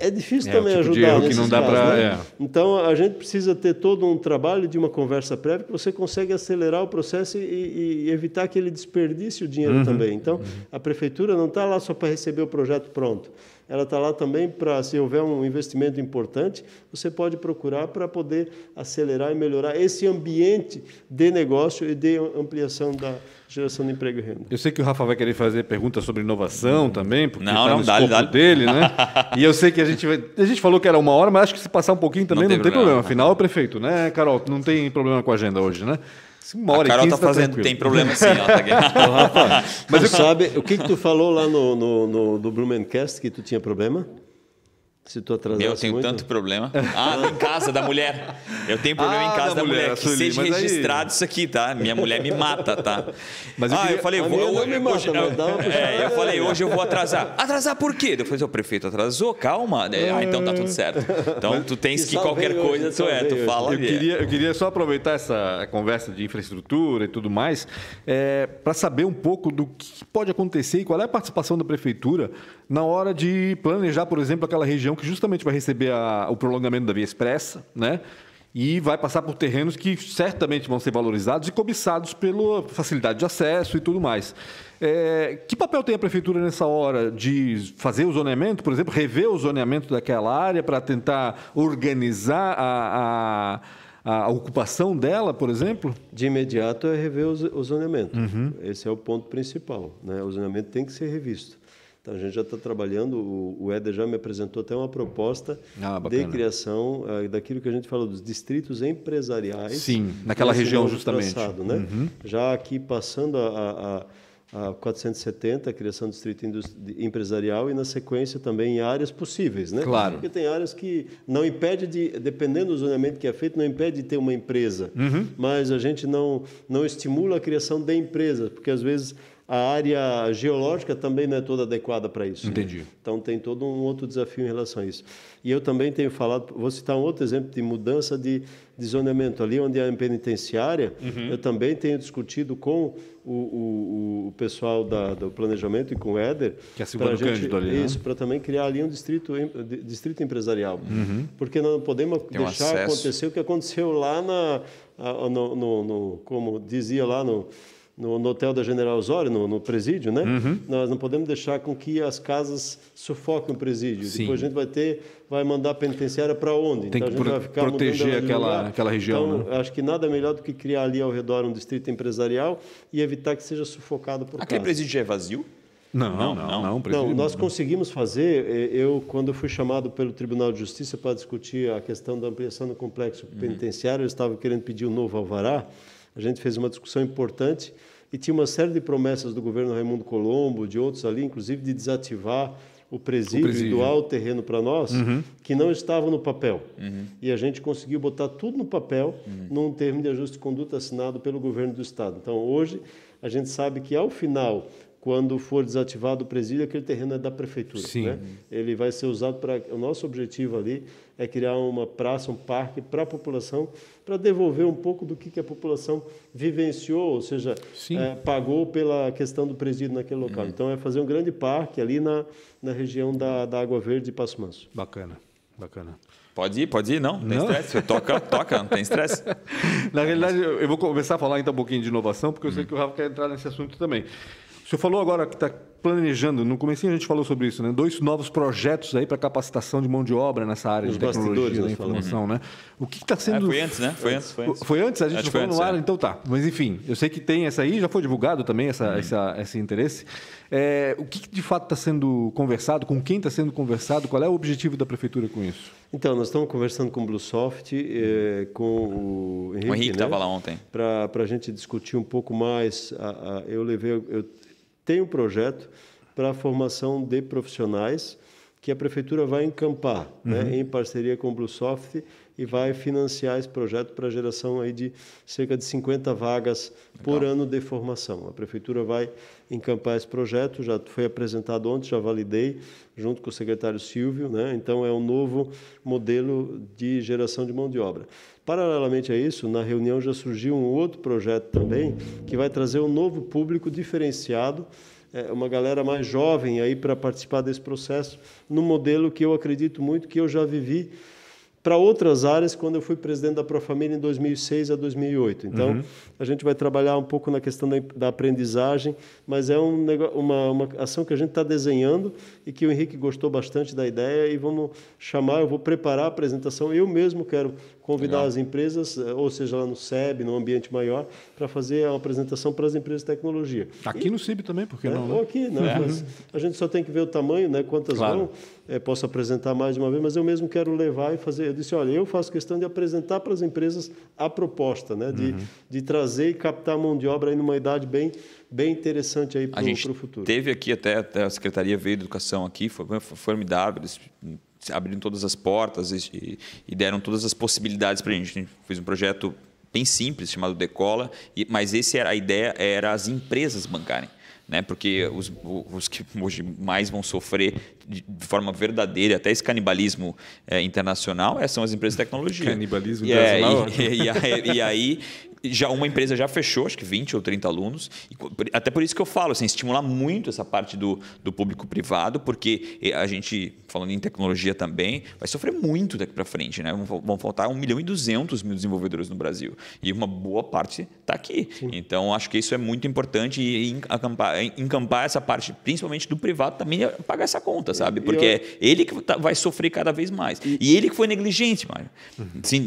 é difícil também o tipo ajudar que não dá casos, né? Então, a gente precisa ter todo um trabalho de uma conversa prévia que você consegue acelerar o processo e evitar que ele desperdice o dinheiro também. Então, a prefeitura não está lá só para receber o projeto pronto. Ela está lá também para, se houver um investimento importante, você pode procurar para poder acelerar e melhorar esse ambiente de negócio e de ampliação da geração de emprego e renda. Eu sei que o Rafa vai querer fazer perguntas sobre inovação também, porque está no dá-lhe. escopo dele, né? E eu sei que a gente falou que era 1 hora, mas acho que se passar um pouquinho também não tem problema. Afinal, é o prefeito, né, Carol? Não tem problema com a agenda hoje, né? 1 hora a Carol está fazendo, tranquilo. Tem problema sim. Rafa, mas sabe o que tu falou lá no Blumencast que tu tinha problema? Se tu atrasasse eu tenho muito? Tanto problema. Em casa da mulher. Eu tenho problema em casa da mulher. Que seja registrado isso aqui, tá? Minha mulher me mata, tá? Mas eu falei, eu falei, hoje eu vou atrasar. Atrasar por quê? Eu falei, o prefeito atrasou, calma. Então tá tudo certo. Então tu tens que qualquer coisa, tu fala. Eu queria só aproveitar essa conversa de infraestrutura e tudo mais, para saber um pouco do que pode acontecer e qual é a participação da prefeitura na hora de planejar, por exemplo, aquela região que justamente vai receber o prolongamento da Via Expressa, né? E vai passar por terrenos que certamente vão ser valorizados e cobiçados pela facilidade de acesso e tudo mais. Que papel tem a prefeitura nessa hora de fazer o zoneamento, por exemplo, rever o zoneamento daquela área para tentar organizar a ocupação dela, por exemplo? De imediato é rever o zoneamento. Esse é o ponto principal, né? O zoneamento tem que ser revisto. Então, a gente já está trabalhando, o Éder já me apresentou até uma proposta de criação daquilo que a gente fala dos distritos empresariais. Sim, naquela região justamente. Traçado, né? Já aqui passando a 470, a criação do distrito empresarial e, na sequência, também em áreas possíveis, né? Claro. Porque tem áreas que não impede dependendo do zoneamento que é feito, não impede de ter uma empresa. Mas a gente não estimula a criação de empresas, porque, às vezes, a área geológica também não é toda adequada para isso. Entendi. Né? Então, tem todo um outro desafio em relação a isso. E eu também tenho falado, vou citar um outro exemplo de mudança de zoneamento. Ali onde é a penitenciária, eu também tenho discutido com o pessoal do planejamento e com o Éder. Que é a Silvana Cândido ali, isso, para também criar ali um distrito empresarial. Porque nós não podemos deixar acontecer o que aconteceu lá como dizia lá no Hotel da General Osório, no presídio, né? Nós não podemos deixar com que as casas sufoquem o presídio. Sim. Depois a gente vai mandar a penitenciária para onde? Tem então que a gente vai ficar proteger aquela região. Então, acho que nada melhor do que criar ali ao redor um distrito empresarial e evitar que seja sufocado por Aquele casa. presídio já é vazio? Não. Nós conseguimos fazer, quando eu fui chamado pelo Tribunal de Justiça para discutir a questão da ampliação do complexo penitenciário, eu estava querendo pedir um novo alvará, a gente fez uma discussão importante e tinha uma série de promessas do governo Raimundo Colombo, de outros ali, inclusive de desativar o presídio e doar o terreno para nós, que não estavam no papel. E a gente conseguiu botar tudo no papel num termo de ajuste de conduta assinado pelo governo do Estado. Então, hoje, a gente sabe que, ao final, quando for desativado o presídio, aquele terreno é da prefeitura. Né? Ele vai ser usado para... O nosso objetivo ali é criar uma praça, um parque para a população, para devolver um pouco do que a população vivenciou, ou seja, pagou pela questão do presídio naquele local. Então, é fazer um grande parque ali na região da Água Verde e Passo Manso. Bacana, bacana. Pode ir, não tem estresse. Toca, não tem estresse. Na realidade, eu vou começar a falar então um pouquinho de inovação, porque eu sei que o Rafa quer entrar nesse assunto também. O senhor falou agora que está planejando, no comecinho a gente falou sobre isso, né? 2 novos projetos aí para capacitação de mão de obra nessa área de tecnologia da informação, né? O que está sendo... Foi antes, né? Foi antes. Foi antes? A gente já falou no ar, então tá. Mas enfim, eu sei que tem essa aí, já foi divulgado também esse interesse. O que de fato está sendo conversado, com quem está sendo conversado, qual é o objetivo da prefeitura com isso? Então, nós estamos conversando com o Bluesoft, com o Henrique. O Henrique estava lá ontem. Para a gente discutir um pouco mais. Eu tenho um projeto para a formação de profissionais que a prefeitura vai encampar, né, em parceria com o Bluesoft, e vai financiar esse projeto para a geração aí de cerca de 50 vagas por ano de formação. A prefeitura vai encampar esse projeto, já foi apresentado ontem, já validei, junto com o secretário Silvio, né? Então é um novo modelo de geração de mão de obra. Paralelamente a isso, na reunião já surgiu um outro projeto também, que vai trazer um novo público diferenciado, uma galera mais jovem aí para participar desse processo, num modelo que eu acredito muito, que eu já vivi para outras áreas quando eu fui presidente da Profamília em 2006 a 2008. Então, a gente vai trabalhar um pouco na questão da aprendizagem, mas é uma ação que a gente está desenhando e que o Henrique gostou bastante da ideia, e vamos chamar, eu vou preparar a apresentação, eu mesmo quero convidar as empresas, ou seja, lá no SEB, num ambiente maior, para fazer uma apresentação para as empresas de tecnologia. Aqui no CIB também, por que não? Né? Ou aqui, né? Mas a gente só tem que ver o tamanho, né? Quantas vão. Posso apresentar mais de uma vez, mas eu mesmo quero levar e fazer. Eu disse, olha, eu faço questão de apresentar para as empresas a proposta, né? De trazer e captar mão de obra aí numa idade bem interessante aí para o futuro. Teve aqui até a Secretaria veio de Educação aqui, foi formidável, eles abriram todas as portas e deram todas as possibilidades para a gente. A gente fez um projeto bem simples, chamado Decola, mas a ideia era as empresas bancarem. Né? Porque os que hoje mais vão sofrer de forma verdadeira, até esse canibalismo internacional, são as empresas de tecnologia. Canibalismo internacional? E aí, uma empresa já fechou, acho que 20 ou 30 alunos. Até por isso que eu falo, assim, estimular muito essa parte do público privado, porque a gente, falando em tecnologia também, vai sofrer muito daqui para frente. Né? Vão faltar 1.200.000 desenvolvedores no Brasil. E uma boa parte está aqui. Sim. Então, acho que isso é muito importante, e encampar essa parte, principalmente do privado, também pagar essa conta, sabe? Porque é ele que vai sofrer cada vez mais. E ele que foi negligente, Mário. Sim,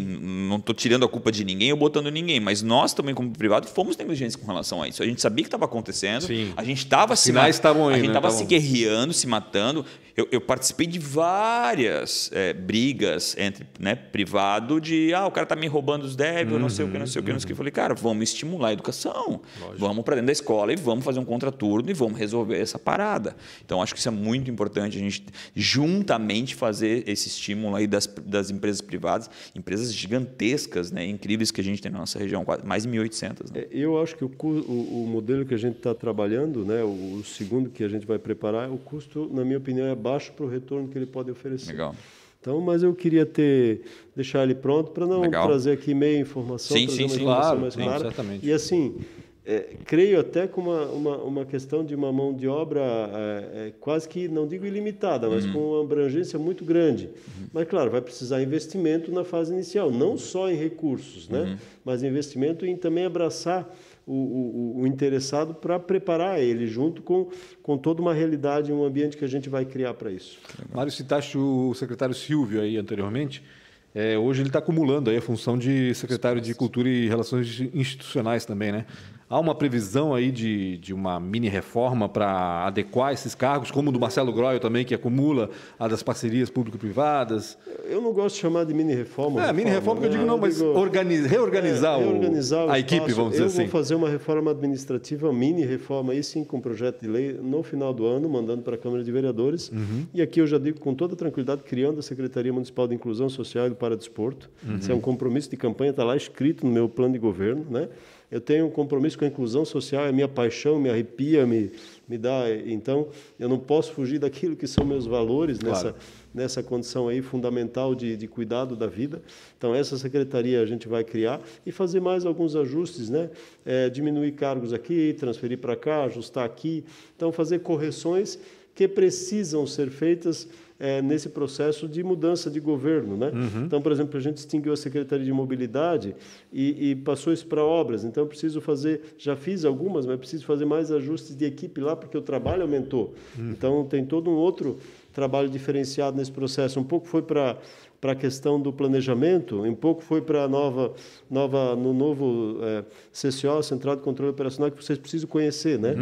não estou tirando a culpa de ninguém ou botando ninguém, mas nós também, como privado, fomos negligentes com relação a isso. A gente sabia que estava acontecendo, a gente estava se guerreando, se matando. Eu participei de várias brigas entre privado de o cara está me roubando os débitos, não sei o que. Eu falei, cara, vamos estimular a educação. Lógico. Vamos para dentro da escola e vamos fazer um contraturno e vamos resolver essa parada. Então, acho que isso é muito importante, a gente juntamente fazer esse estímulo aí das empresas privadas, empresas gigantescas, né, incríveis que a gente tem na nossa região, mais de 1.800. Né? Eu acho que o modelo que a gente está trabalhando, né, o segundo que a gente vai preparar, o custo, na minha opinião, é baixo para o retorno que ele pode oferecer. Legal. Então, mas eu queria deixar ele pronto para não trazer aqui meia informação, trazer uma informação mais clara. Certamente. E assim, creio até com uma questão de uma mão de obra quase que, não digo ilimitada, mas com uma abrangência muito grande. Mas, claro, vai precisar investimento na fase inicial, não só em recursos, né? Mas investimento em também abraçar o interessado para preparar ele junto com toda uma realidade, um ambiente que a gente vai criar para isso. Mário, citaste o secretário Silvio aí anteriormente. Hoje ele está acumulando aí a função de secretário de Cultura e Relações Institucionais também, né? Há uma previsão aí de uma mini-reforma para adequar esses cargos, como o do Marcelo Groy também, que acumula a das parcerias público-privadas? Eu não gosto de chamar de mini-reforma. Mini-reforma que eu digo não, mas reorganizar a equipe, vamos dizer assim. Eu vou fazer uma reforma administrativa, uma mini-reforma, aí sim, com projeto de lei, no final do ano, mandando para a Câmara de Vereadores. E aqui eu já digo com toda tranquilidade, criando a Secretaria Municipal de Inclusão Social e do Paradesporto. Isso é um compromisso de campanha, está lá escrito no meu plano de governo, né? Eu tenho um compromisso com a inclusão social, é minha paixão, me arrepia, me dá. Então, eu não posso fugir daquilo que são meus valores nessa condição aí fundamental de cuidado da vida. Então, essa secretaria a gente vai criar e fazer mais alguns ajustes, né? Diminuir cargos aqui, transferir para cá, ajustar aqui. Então, fazer correções que precisam ser feitas nesse processo de mudança de governo, né? Então, por exemplo, a gente extinguiu a Secretaria de Mobilidade e passou isso para obras. Então, eu preciso fazer, já fiz algumas, mas preciso fazer mais ajustes de equipe lá, porque o trabalho aumentou. Então, tem todo um outro trabalho diferenciado nesse processo. Um pouco foi para a questão do planejamento, um pouco foi para no novo CCO, Central de Controle Operacional, que vocês precisam conhecer, né?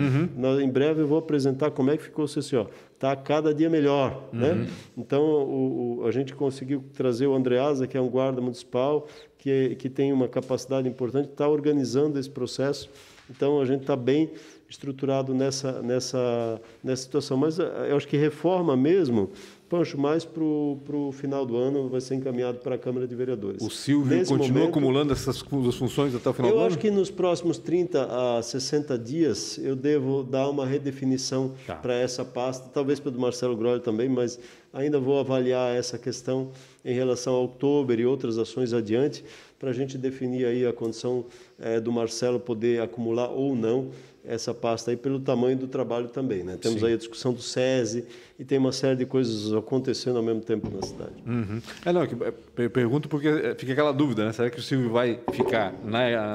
Em breve eu vou apresentar como é que ficou o CCO. Está cada dia melhor, né? Então, a gente conseguiu trazer o Andreasa, que é um guarda municipal, que tem uma capacidade importante, está organizando esse processo. Então, a gente está bem estruturado nessa situação. Mas eu acho que reforma mesmo, Pancho, mais para o final do ano vai ser encaminhado para a Câmara de Vereadores. O Silvio continua acumulando essas funções até o final do ano? Eu acho que nos próximos 30 a 60 dias eu devo dar uma redefinição para essa pasta, talvez para o do Marcelo Groy também, mas ainda vou avaliar essa questão em relação ao outubro e outras ações adiante, para a gente definir aí a condição do Marcelo poder acumular ou não essa pasta aí pelo tamanho do trabalho também, né? Temos aí a discussão do SESI e tem uma série de coisas acontecendo ao mesmo tempo na cidade. Eu pergunto porque fica aquela dúvida, né? Será que o Silvio vai ficar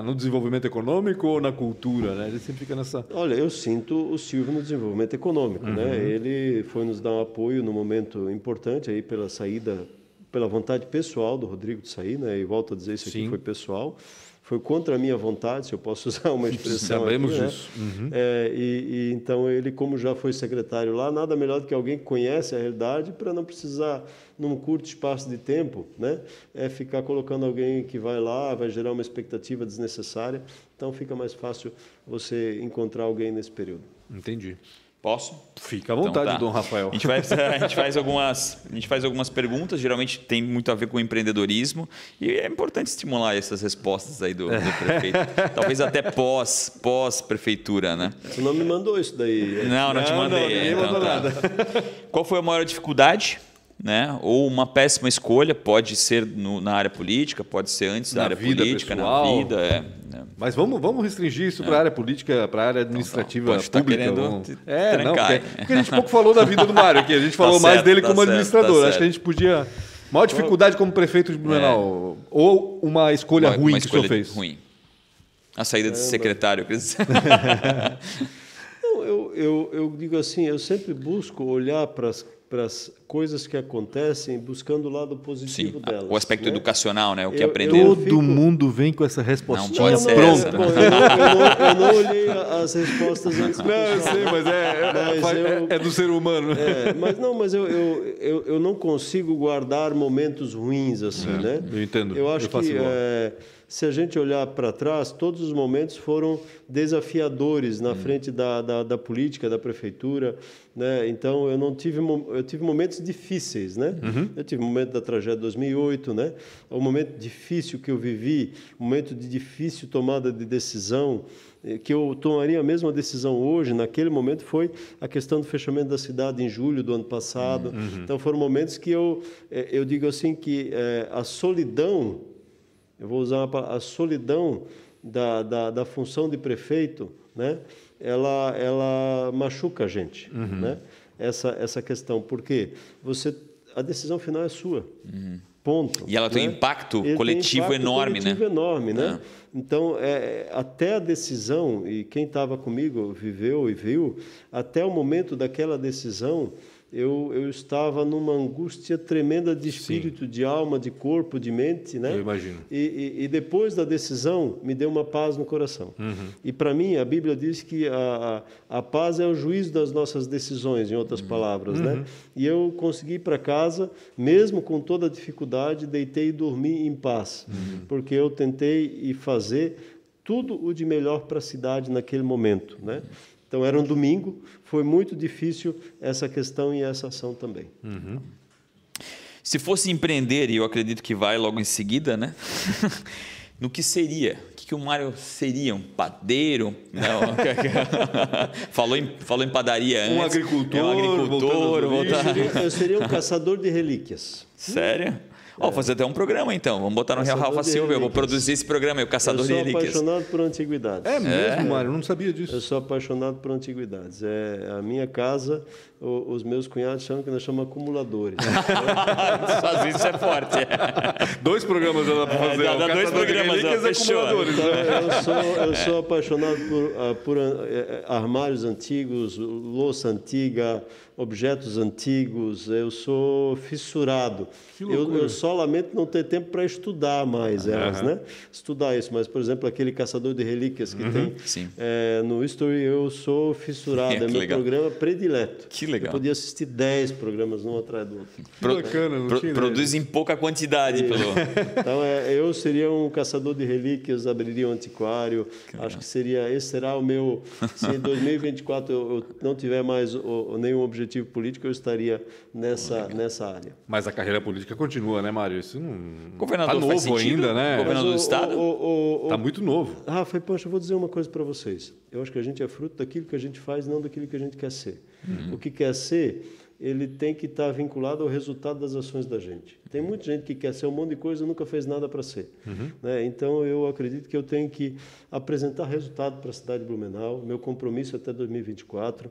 no desenvolvimento econômico ou na cultura, né? Ele sempre fica nessa... Olha, eu sinto o Silvio no desenvolvimento econômico, né? Ele foi nos dar um apoio num momento importante aí pela saída, pela vontade pessoal do Rodrigo de sair, né? E volto a dizer, isso aqui foi pessoal. Foi contra a minha vontade, se eu posso usar uma expressão. Sabemos aqui, disso. E então ele, como já foi secretário lá, nada melhor do que alguém que conhece a realidade para não precisar, num curto espaço de tempo, né, ficar colocando alguém que vai lá, vai gerar uma expectativa desnecessária. Então fica mais fácil você encontrar alguém nesse período. Entendi. Posso? Fica à vontade, então, Dom Rafael. A gente faz algumas perguntas, geralmente tem muito a ver com empreendedorismo, e é importante estimular essas respostas aí do prefeito. Talvez até pós-prefeitura, né? Você não me mandou isso daí? Não te mandei. Não mandou nada. Qual foi a maior dificuldade? Né? Ou uma péssima escolha, pode ser na área política, pode ser antes da área política, pessoal. Na vida. Mas vamos restringir isso para a área política, para a área administrativa pública. Trancar. Porque a gente pouco falou da vida do Mário aqui, a gente falou mais dele como administrador. Acho que a gente podia... Maior dificuldade como prefeito de Blumenau, ou uma escolha ruim que o senhor fez? Ruim. A saída de secretário, quer dizer. Eu digo assim, eu sempre busco olhar para as coisas que acontecem, buscando o lado positivo delas. O aspecto educacional, né? O que aprenderam. Todo mundo vem com essa resposta pronta. Eu não olhei as respostas antes. Não, eu sei, mas é do ser humano. Mas eu não consigo guardar momentos ruins assim, né? Eu entendo. Eu acho que se a gente olhar para trás, todos os momentos foram desafiadores na frente da política, da prefeitura, né? Então eu tive momentos difíceis, né? Eu tive o momento da tragédia de 2008, né? O momento difícil que eu vivi, momento de difícil tomada de decisão, que eu tomaria a mesma decisão hoje, naquele momento, foi a questão do fechamento da cidade em julho do ano passado. Então foram momentos que eu digo assim que a solidão, eu vou usar a solidão da função de prefeito, né? Ela machuca a gente, né? Essa questão, porque a decisão final é sua, ponto. E ela tem um impacto coletivo enorme, né? Então, até a decisão, e quem estava comigo viveu e viu, até o momento daquela decisão, eu estava numa angústia tremenda de espírito, de alma, de corpo, de mente, né? Eu imagino. E depois da decisão, me deu uma paz no coração. E para mim, a Bíblia diz que a paz é o juízo das nossas decisões, em outras palavras, né? E eu consegui ir para casa, mesmo com toda a dificuldade, deitei e dormi em paz, porque eu tentei fazer tudo o de melhor para a cidade naquele momento, né? Então, era um domingo, foi muito difícil essa questão e essa ação também. Se fosse empreender, e eu acredito que vai logo em seguida, né? No que seria? O que o Mário seria? Um padeiro? Não. falou em padaria antes. Um agricultor. Eu seria um caçador de relíquias. Sério? Vou fazer até um programa, então. Vamos botar no Real Rafa Silva. Eu vou produzir esse programa, o Caçador de Relíquias. Eu sou apaixonado por antiguidades. É mesmo, Mário? Eu não sabia disso. Eu sou apaixonado por antiguidades. A minha casa, os meus cunhados chamam que nós chamamos acumuladores. Isso é forte. 2 programas já dá para fazer. Dá 2 programas, acumuladores. Então, eu sou apaixonado por armários antigos, louça antiga, objetos antigos. Eu sou fissurado. Eu só lamento não ter tempo para estudar mais elas, né? Estudar isso. Mas, por exemplo, aquele caçador de relíquias que tem no History, eu sou fissurado. É meu programa predileto. Que legal. Eu podia assistir 10 programas, um atrás do outro. Bacana. Produz em pouca quantidade. Então, eu seria um caçador de relíquias, abriria um antiquário. Acho que esse será o meu... Se em 2024 eu não tiver mais nenhum objetivo político, eu estaria nessa área. Mas a carreira política continua, né, Mário? Isso não... Governador tá novo ainda, né? Governador do Estado? Tá muito novo. Rafa, poxa, eu vou dizer uma coisa para vocês. Eu acho que a gente é fruto daquilo que a gente faz, não daquilo que a gente quer ser. O que quer ser, ele tem que estar vinculado ao resultado das ações da gente. Tem muita gente que quer ser um monte de coisa e nunca fez nada para ser. Né? Então, eu acredito que eu tenho que apresentar resultado para a cidade de Blumenau. Meu compromisso é até 2024.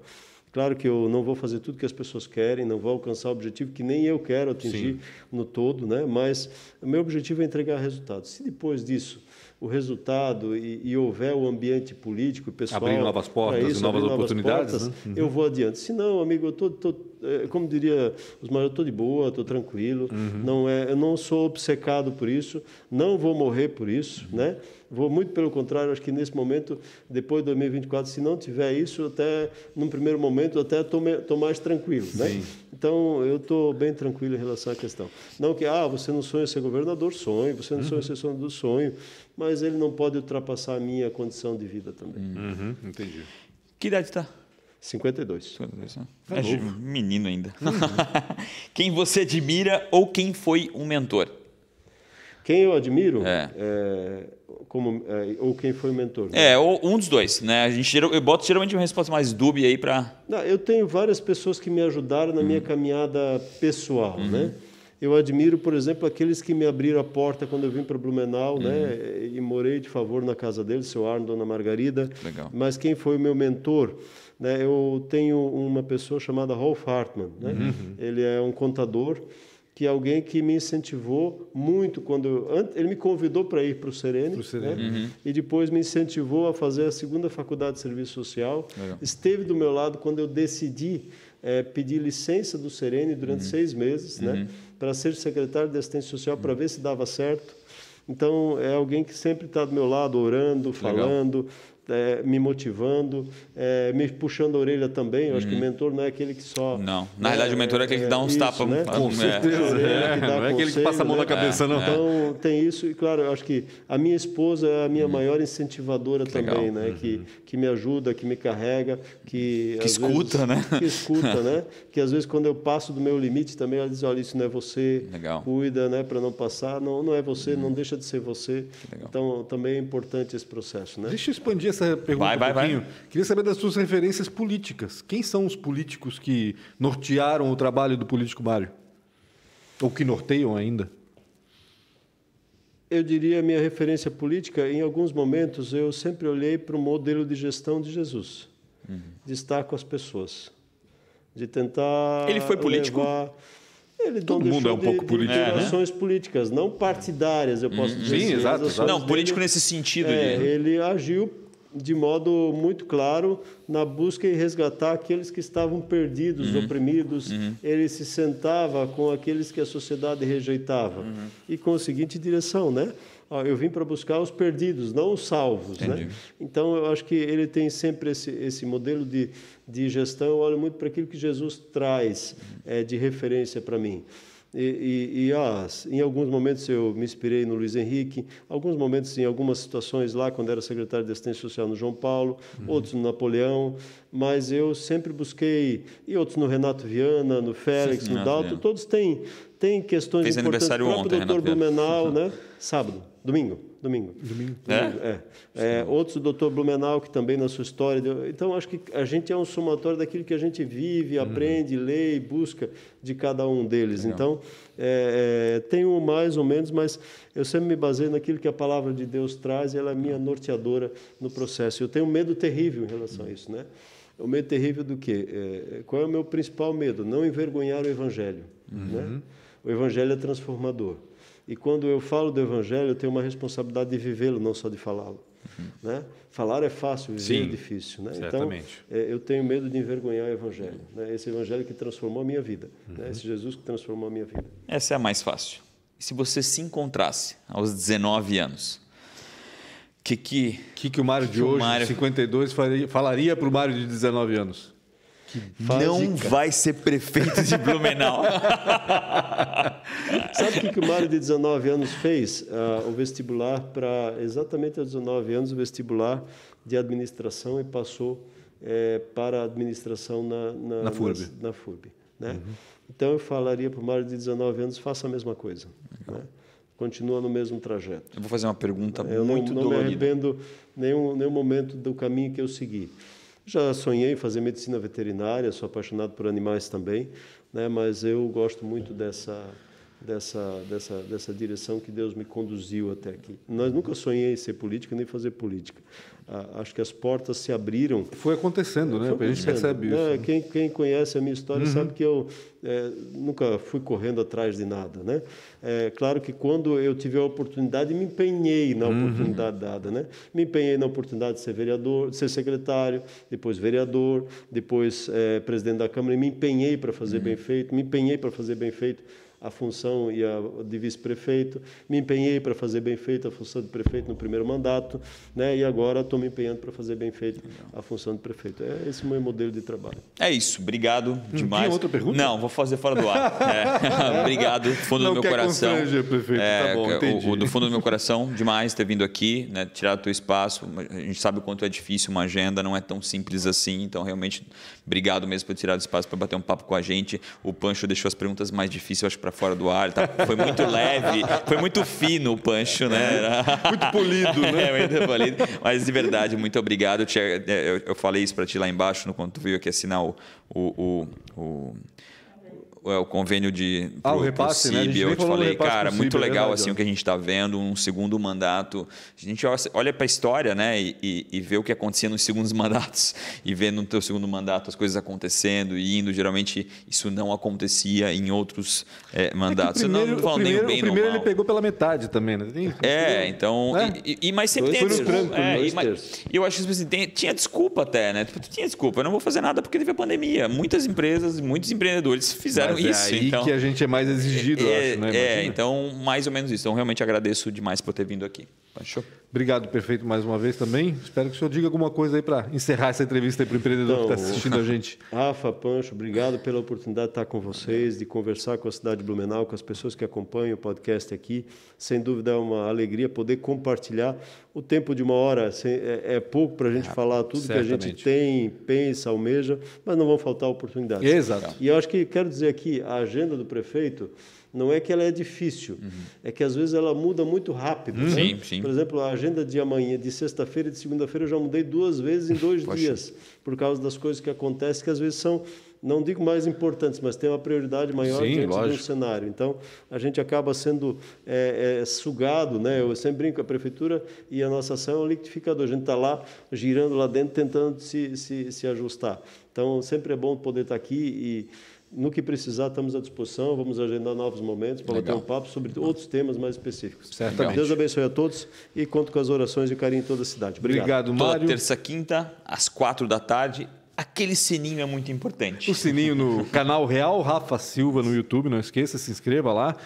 Claro que eu não vou fazer tudo que as pessoas querem, não vou alcançar o objetivo que nem eu quero atingir no todo, né? Mas o meu objetivo é entregar resultados. Se depois disso o resultado e houver o ambiente político e pessoal... Abrir novas portas e novas oportunidades, né? Eu vou adiante. Se não, amigo, como diria os maiores, eu estou de boa, estou tranquilo, eu não sou obcecado por isso, não vou morrer por isso, né? Vou muito pelo contrário, acho que nesse momento, depois de 2024, se não tiver isso, até num primeiro momento, até estou mais tranquilo, né? Então, eu estou bem tranquilo em relação à questão. Não que, você não sonha ser governador, sonho, você não sonha ser senador, sonho, mas ele não pode ultrapassar a minha condição de vida também. Entendi. Que idade está? 52. É menino ainda. Quem você admira ou quem foi um mentor? Quem eu admiro ou quem foi o mentor? Né? Ou um dos dois. Né? Eu boto geralmente uma resposta mais dúbia aí para... Eu tenho várias pessoas que me ajudaram na minha caminhada pessoal. Né? Eu admiro, por exemplo, aqueles que me abriram a porta quando eu vim para Blumenau, né? E morei de favor na casa deles, seu Arno, dona Margarida. Legal. Mas quem foi o meu mentor? Né? Eu tenho uma pessoa chamada Rolf Hartmann. Né? Ele é um contador, que é alguém que me incentivou muito quando ele me convidou para ir para o Serene, né? E depois me incentivou a fazer a segunda faculdade de serviço social. Legal. Esteve do meu lado quando eu decidi pedir licença do Serene durante 6 meses, né? Para ser secretário de assistência social, para ver se dava certo. Então, é alguém que sempre está do meu lado, orando, falando, me motivando, me puxando a orelha também. Eu acho que o mentor não é aquele que só... Não, na realidade o mentor é aquele que dá uns tapas. Né? Com certeza. Não é aquele que passa a mão na cabeça, não. Então, tem isso. E, claro, eu acho que a minha esposa é a minha maior incentivadora também, né? Que me ajuda, que me carrega, que escuta, né? Que escuta, né? Que às vezes, quando eu passo do meu limite também, ela diz, olha, isso não é você. Legal. Cuida, né? Para não passar. Não é você, não deixa de ser você. Então, também é importante esse processo, né? Deixa eu expandir essa pergunta um pouquinho. Queria saber das suas referências políticas. Quem são os políticos que nortearam o trabalho do político Mário? Ou que norteiam ainda? Eu diria a minha referência política, em alguns momentos eu sempre olhei para o modelo de gestão de Jesus. De estar com as pessoas. De tentar... Ele foi político? Todo mundo é um pouco político. Ações políticas, não partidárias, eu posso dizer. Sim, exato. Não, político nesse sentido. Ele agiu de modo muito claro na busca em resgatar aqueles que estavam perdidos, oprimidos. Ele se sentava com aqueles que a sociedade rejeitava. E com a seguinte direção, né? Eu vim para buscar os perdidos, não os salvos. Né? Então, eu acho que ele tem sempre esse modelo de gestão. Eu olho muito para aquilo que Jesus traz de referência para mim. Em alguns momentos eu me inspirei no Luiz Henrique, alguns momentos em algumas situações lá, quando era secretário de Assistência Social no João Paulo, outros no Napoleão, mas eu sempre busquei, e outros no Renato Viana, no Félix, no Dalto, todos têm questões Fez importantes. Aniversário O próprio ontem, doutor Blumenau, né? Sábado, domingo. Outros, o doutor Blumenau, que também na sua história... Então, acho que a gente é um somatório daquilo que a gente vive, aprende, lê e busca de cada um deles. Legal. Então, tenho mais ou menos, mas eu sempre me baseio naquilo que a palavra de Deus traz e ela é minha norteadora no processo. Eu tenho um medo terrível em relação a isso, né? O medo terrível do quê? Qual é o meu principal medo? Não envergonhar o Evangelho. Né? O Evangelho é transformador. E quando eu falo do Evangelho, eu tenho uma responsabilidade de vivê-lo, não só de falá-lo. Né? Falar é fácil, viver é difícil. Né? Então, eu tenho medo de envergonhar o Evangelho. Né? Esse Evangelho que transformou a minha vida. Né? Esse Jesus que transformou a minha vida. Essa é a mais fácil. E se você se encontrasse aos 19 anos, o que o Mário de hoje, 52, falaria para o Mário de 19 anos? Não vai ser prefeito de Blumenau. Sabe o que o Mário de 19 anos fez? O vestibular exatamente aos 19 anos, o vestibular de administração e passou para a administração na FURB. Na FURB, né? Então eu falaria para o Mário de 19 anos, faça a mesma coisa. Né? Continua no mesmo trajeto. Eu vou fazer uma pergunta muito dolorida. Eu não me arrependo nenhum momento do caminho que eu segui. Já sonhei em fazer medicina veterinária, sou apaixonado por animais também, né? Mas eu gosto muito dessa direção que Deus me conduziu até aqui. Nós nunca sonhei em ser política nem fazer política. Acho que as portas se abriram. Foi acontecendo, né? A gente percebe isso. Quem conhece a minha história sabe que eu nunca fui correndo atrás de nada, né? Claro que quando eu tive a oportunidade, me empenhei na oportunidade dada, né? Me empenhei na oportunidade de ser vereador, de ser secretário, depois vereador, depois presidente da Câmara, e me empenhei para fazer bem feito, a função de vice-prefeito, me empenhei para fazer bem feito a função de prefeito no primeiro mandato, né? E agora estou me empenhando para fazer bem feito a função de prefeito. É esse o meu modelo de trabalho. É isso, obrigado demais. Tem outra pergunta? Não, vou fazer fora do ar. Obrigado, do fundo do meu coração. Prefeito. Tá bom, entendi. Do fundo do meu coração, demais ter vindo aqui, né? Tirar o teu espaço. A gente sabe o quanto é difícil uma agenda, não é tão simples assim, então realmente obrigado mesmo por tirar o espaço para bater um papo com a gente. O Pancho deixou as perguntas mais difíceis, eu acho, para fora do ar. Foi muito leve, foi muito fino o Pancho, né? Muito polido, né? Muito polido. Mas de verdade, muito obrigado. Eu falei isso para ti lá embaixo, quando tu veio aqui assinar o convênio o repasse, CIB, né? Eu te falei, cara, muito CIB, legal assim o que a gente está vendo, um segundo mandato. A gente olha para a história, né, e vê o que acontecia nos segundos mandatos e vê no teu segundo mandato as coisas acontecendo e indo. Geralmente isso não acontecia em outros mandatos. O primeiro ele pegou pela metade também, né? Então, mas sempre tem desculpa. Eu acho que assim, tinha desculpa até, né? Tinha desculpa. Eu não vou fazer nada porque teve a pandemia. Muitas empresas, muitos empreendedores fizeram isso. Aí então, que a gente é mais exigido, eu acho, né? Então, mais ou menos isso. Então, realmente agradeço demais por ter vindo aqui. Show. Obrigado, prefeito, mais uma vez também. Espero que o senhor diga alguma coisa aí para encerrar essa entrevista para o empreendedor que está assistindo a gente. Rafa, Pancho, obrigado pela oportunidade de estar com vocês, de conversar com a cidade de Blumenau, com as pessoas que acompanham o podcast aqui. Sem dúvida é uma alegria poder compartilhar. O tempo de uma hora é pouco para a gente falar tudo que a gente tem, pensa, almeja, mas não vão faltar oportunidades. Exato. E eu acho que quero dizer aqui, a agenda do prefeito não é que ela é difícil, é que às vezes ela muda muito rápido. Né? Sim. Por exemplo, a agenda de amanhã, de sexta-feira e de segunda-feira, eu já mudei 2 vezes em 2 dias, por causa das coisas que acontecem, que às vezes são, não digo mais importantes, mas tem uma prioridade maior diante de um cenário. Então, a gente acaba sendo sugado, né? Eu sempre brinco, a prefeitura e a nossa ação é um liquidificador. A gente está lá, girando lá dentro, tentando se ajustar. Então, sempre é bom poder estar aqui e no que precisar, estamos à disposição. Vamos agendar novos momentos para bater um papo sobre outros temas mais específicos. Certamente. Deus abençoe a todos e conto com as orações e o carinho de toda a cidade. Obrigado, Mário. Toda terça, quinta, às 4h. Aquele sininho é muito importante. O sininho no canal Real Rafa Silva no YouTube, não esqueça, se inscreva lá.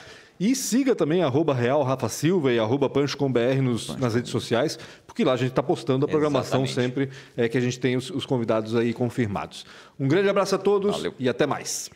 E siga também @Real Rafa Silva e @PanchoComBR nas redes sociais, porque lá a gente está postando a programação sempre que a gente tem os convidados aí confirmados. Um grande abraço a todos e até mais.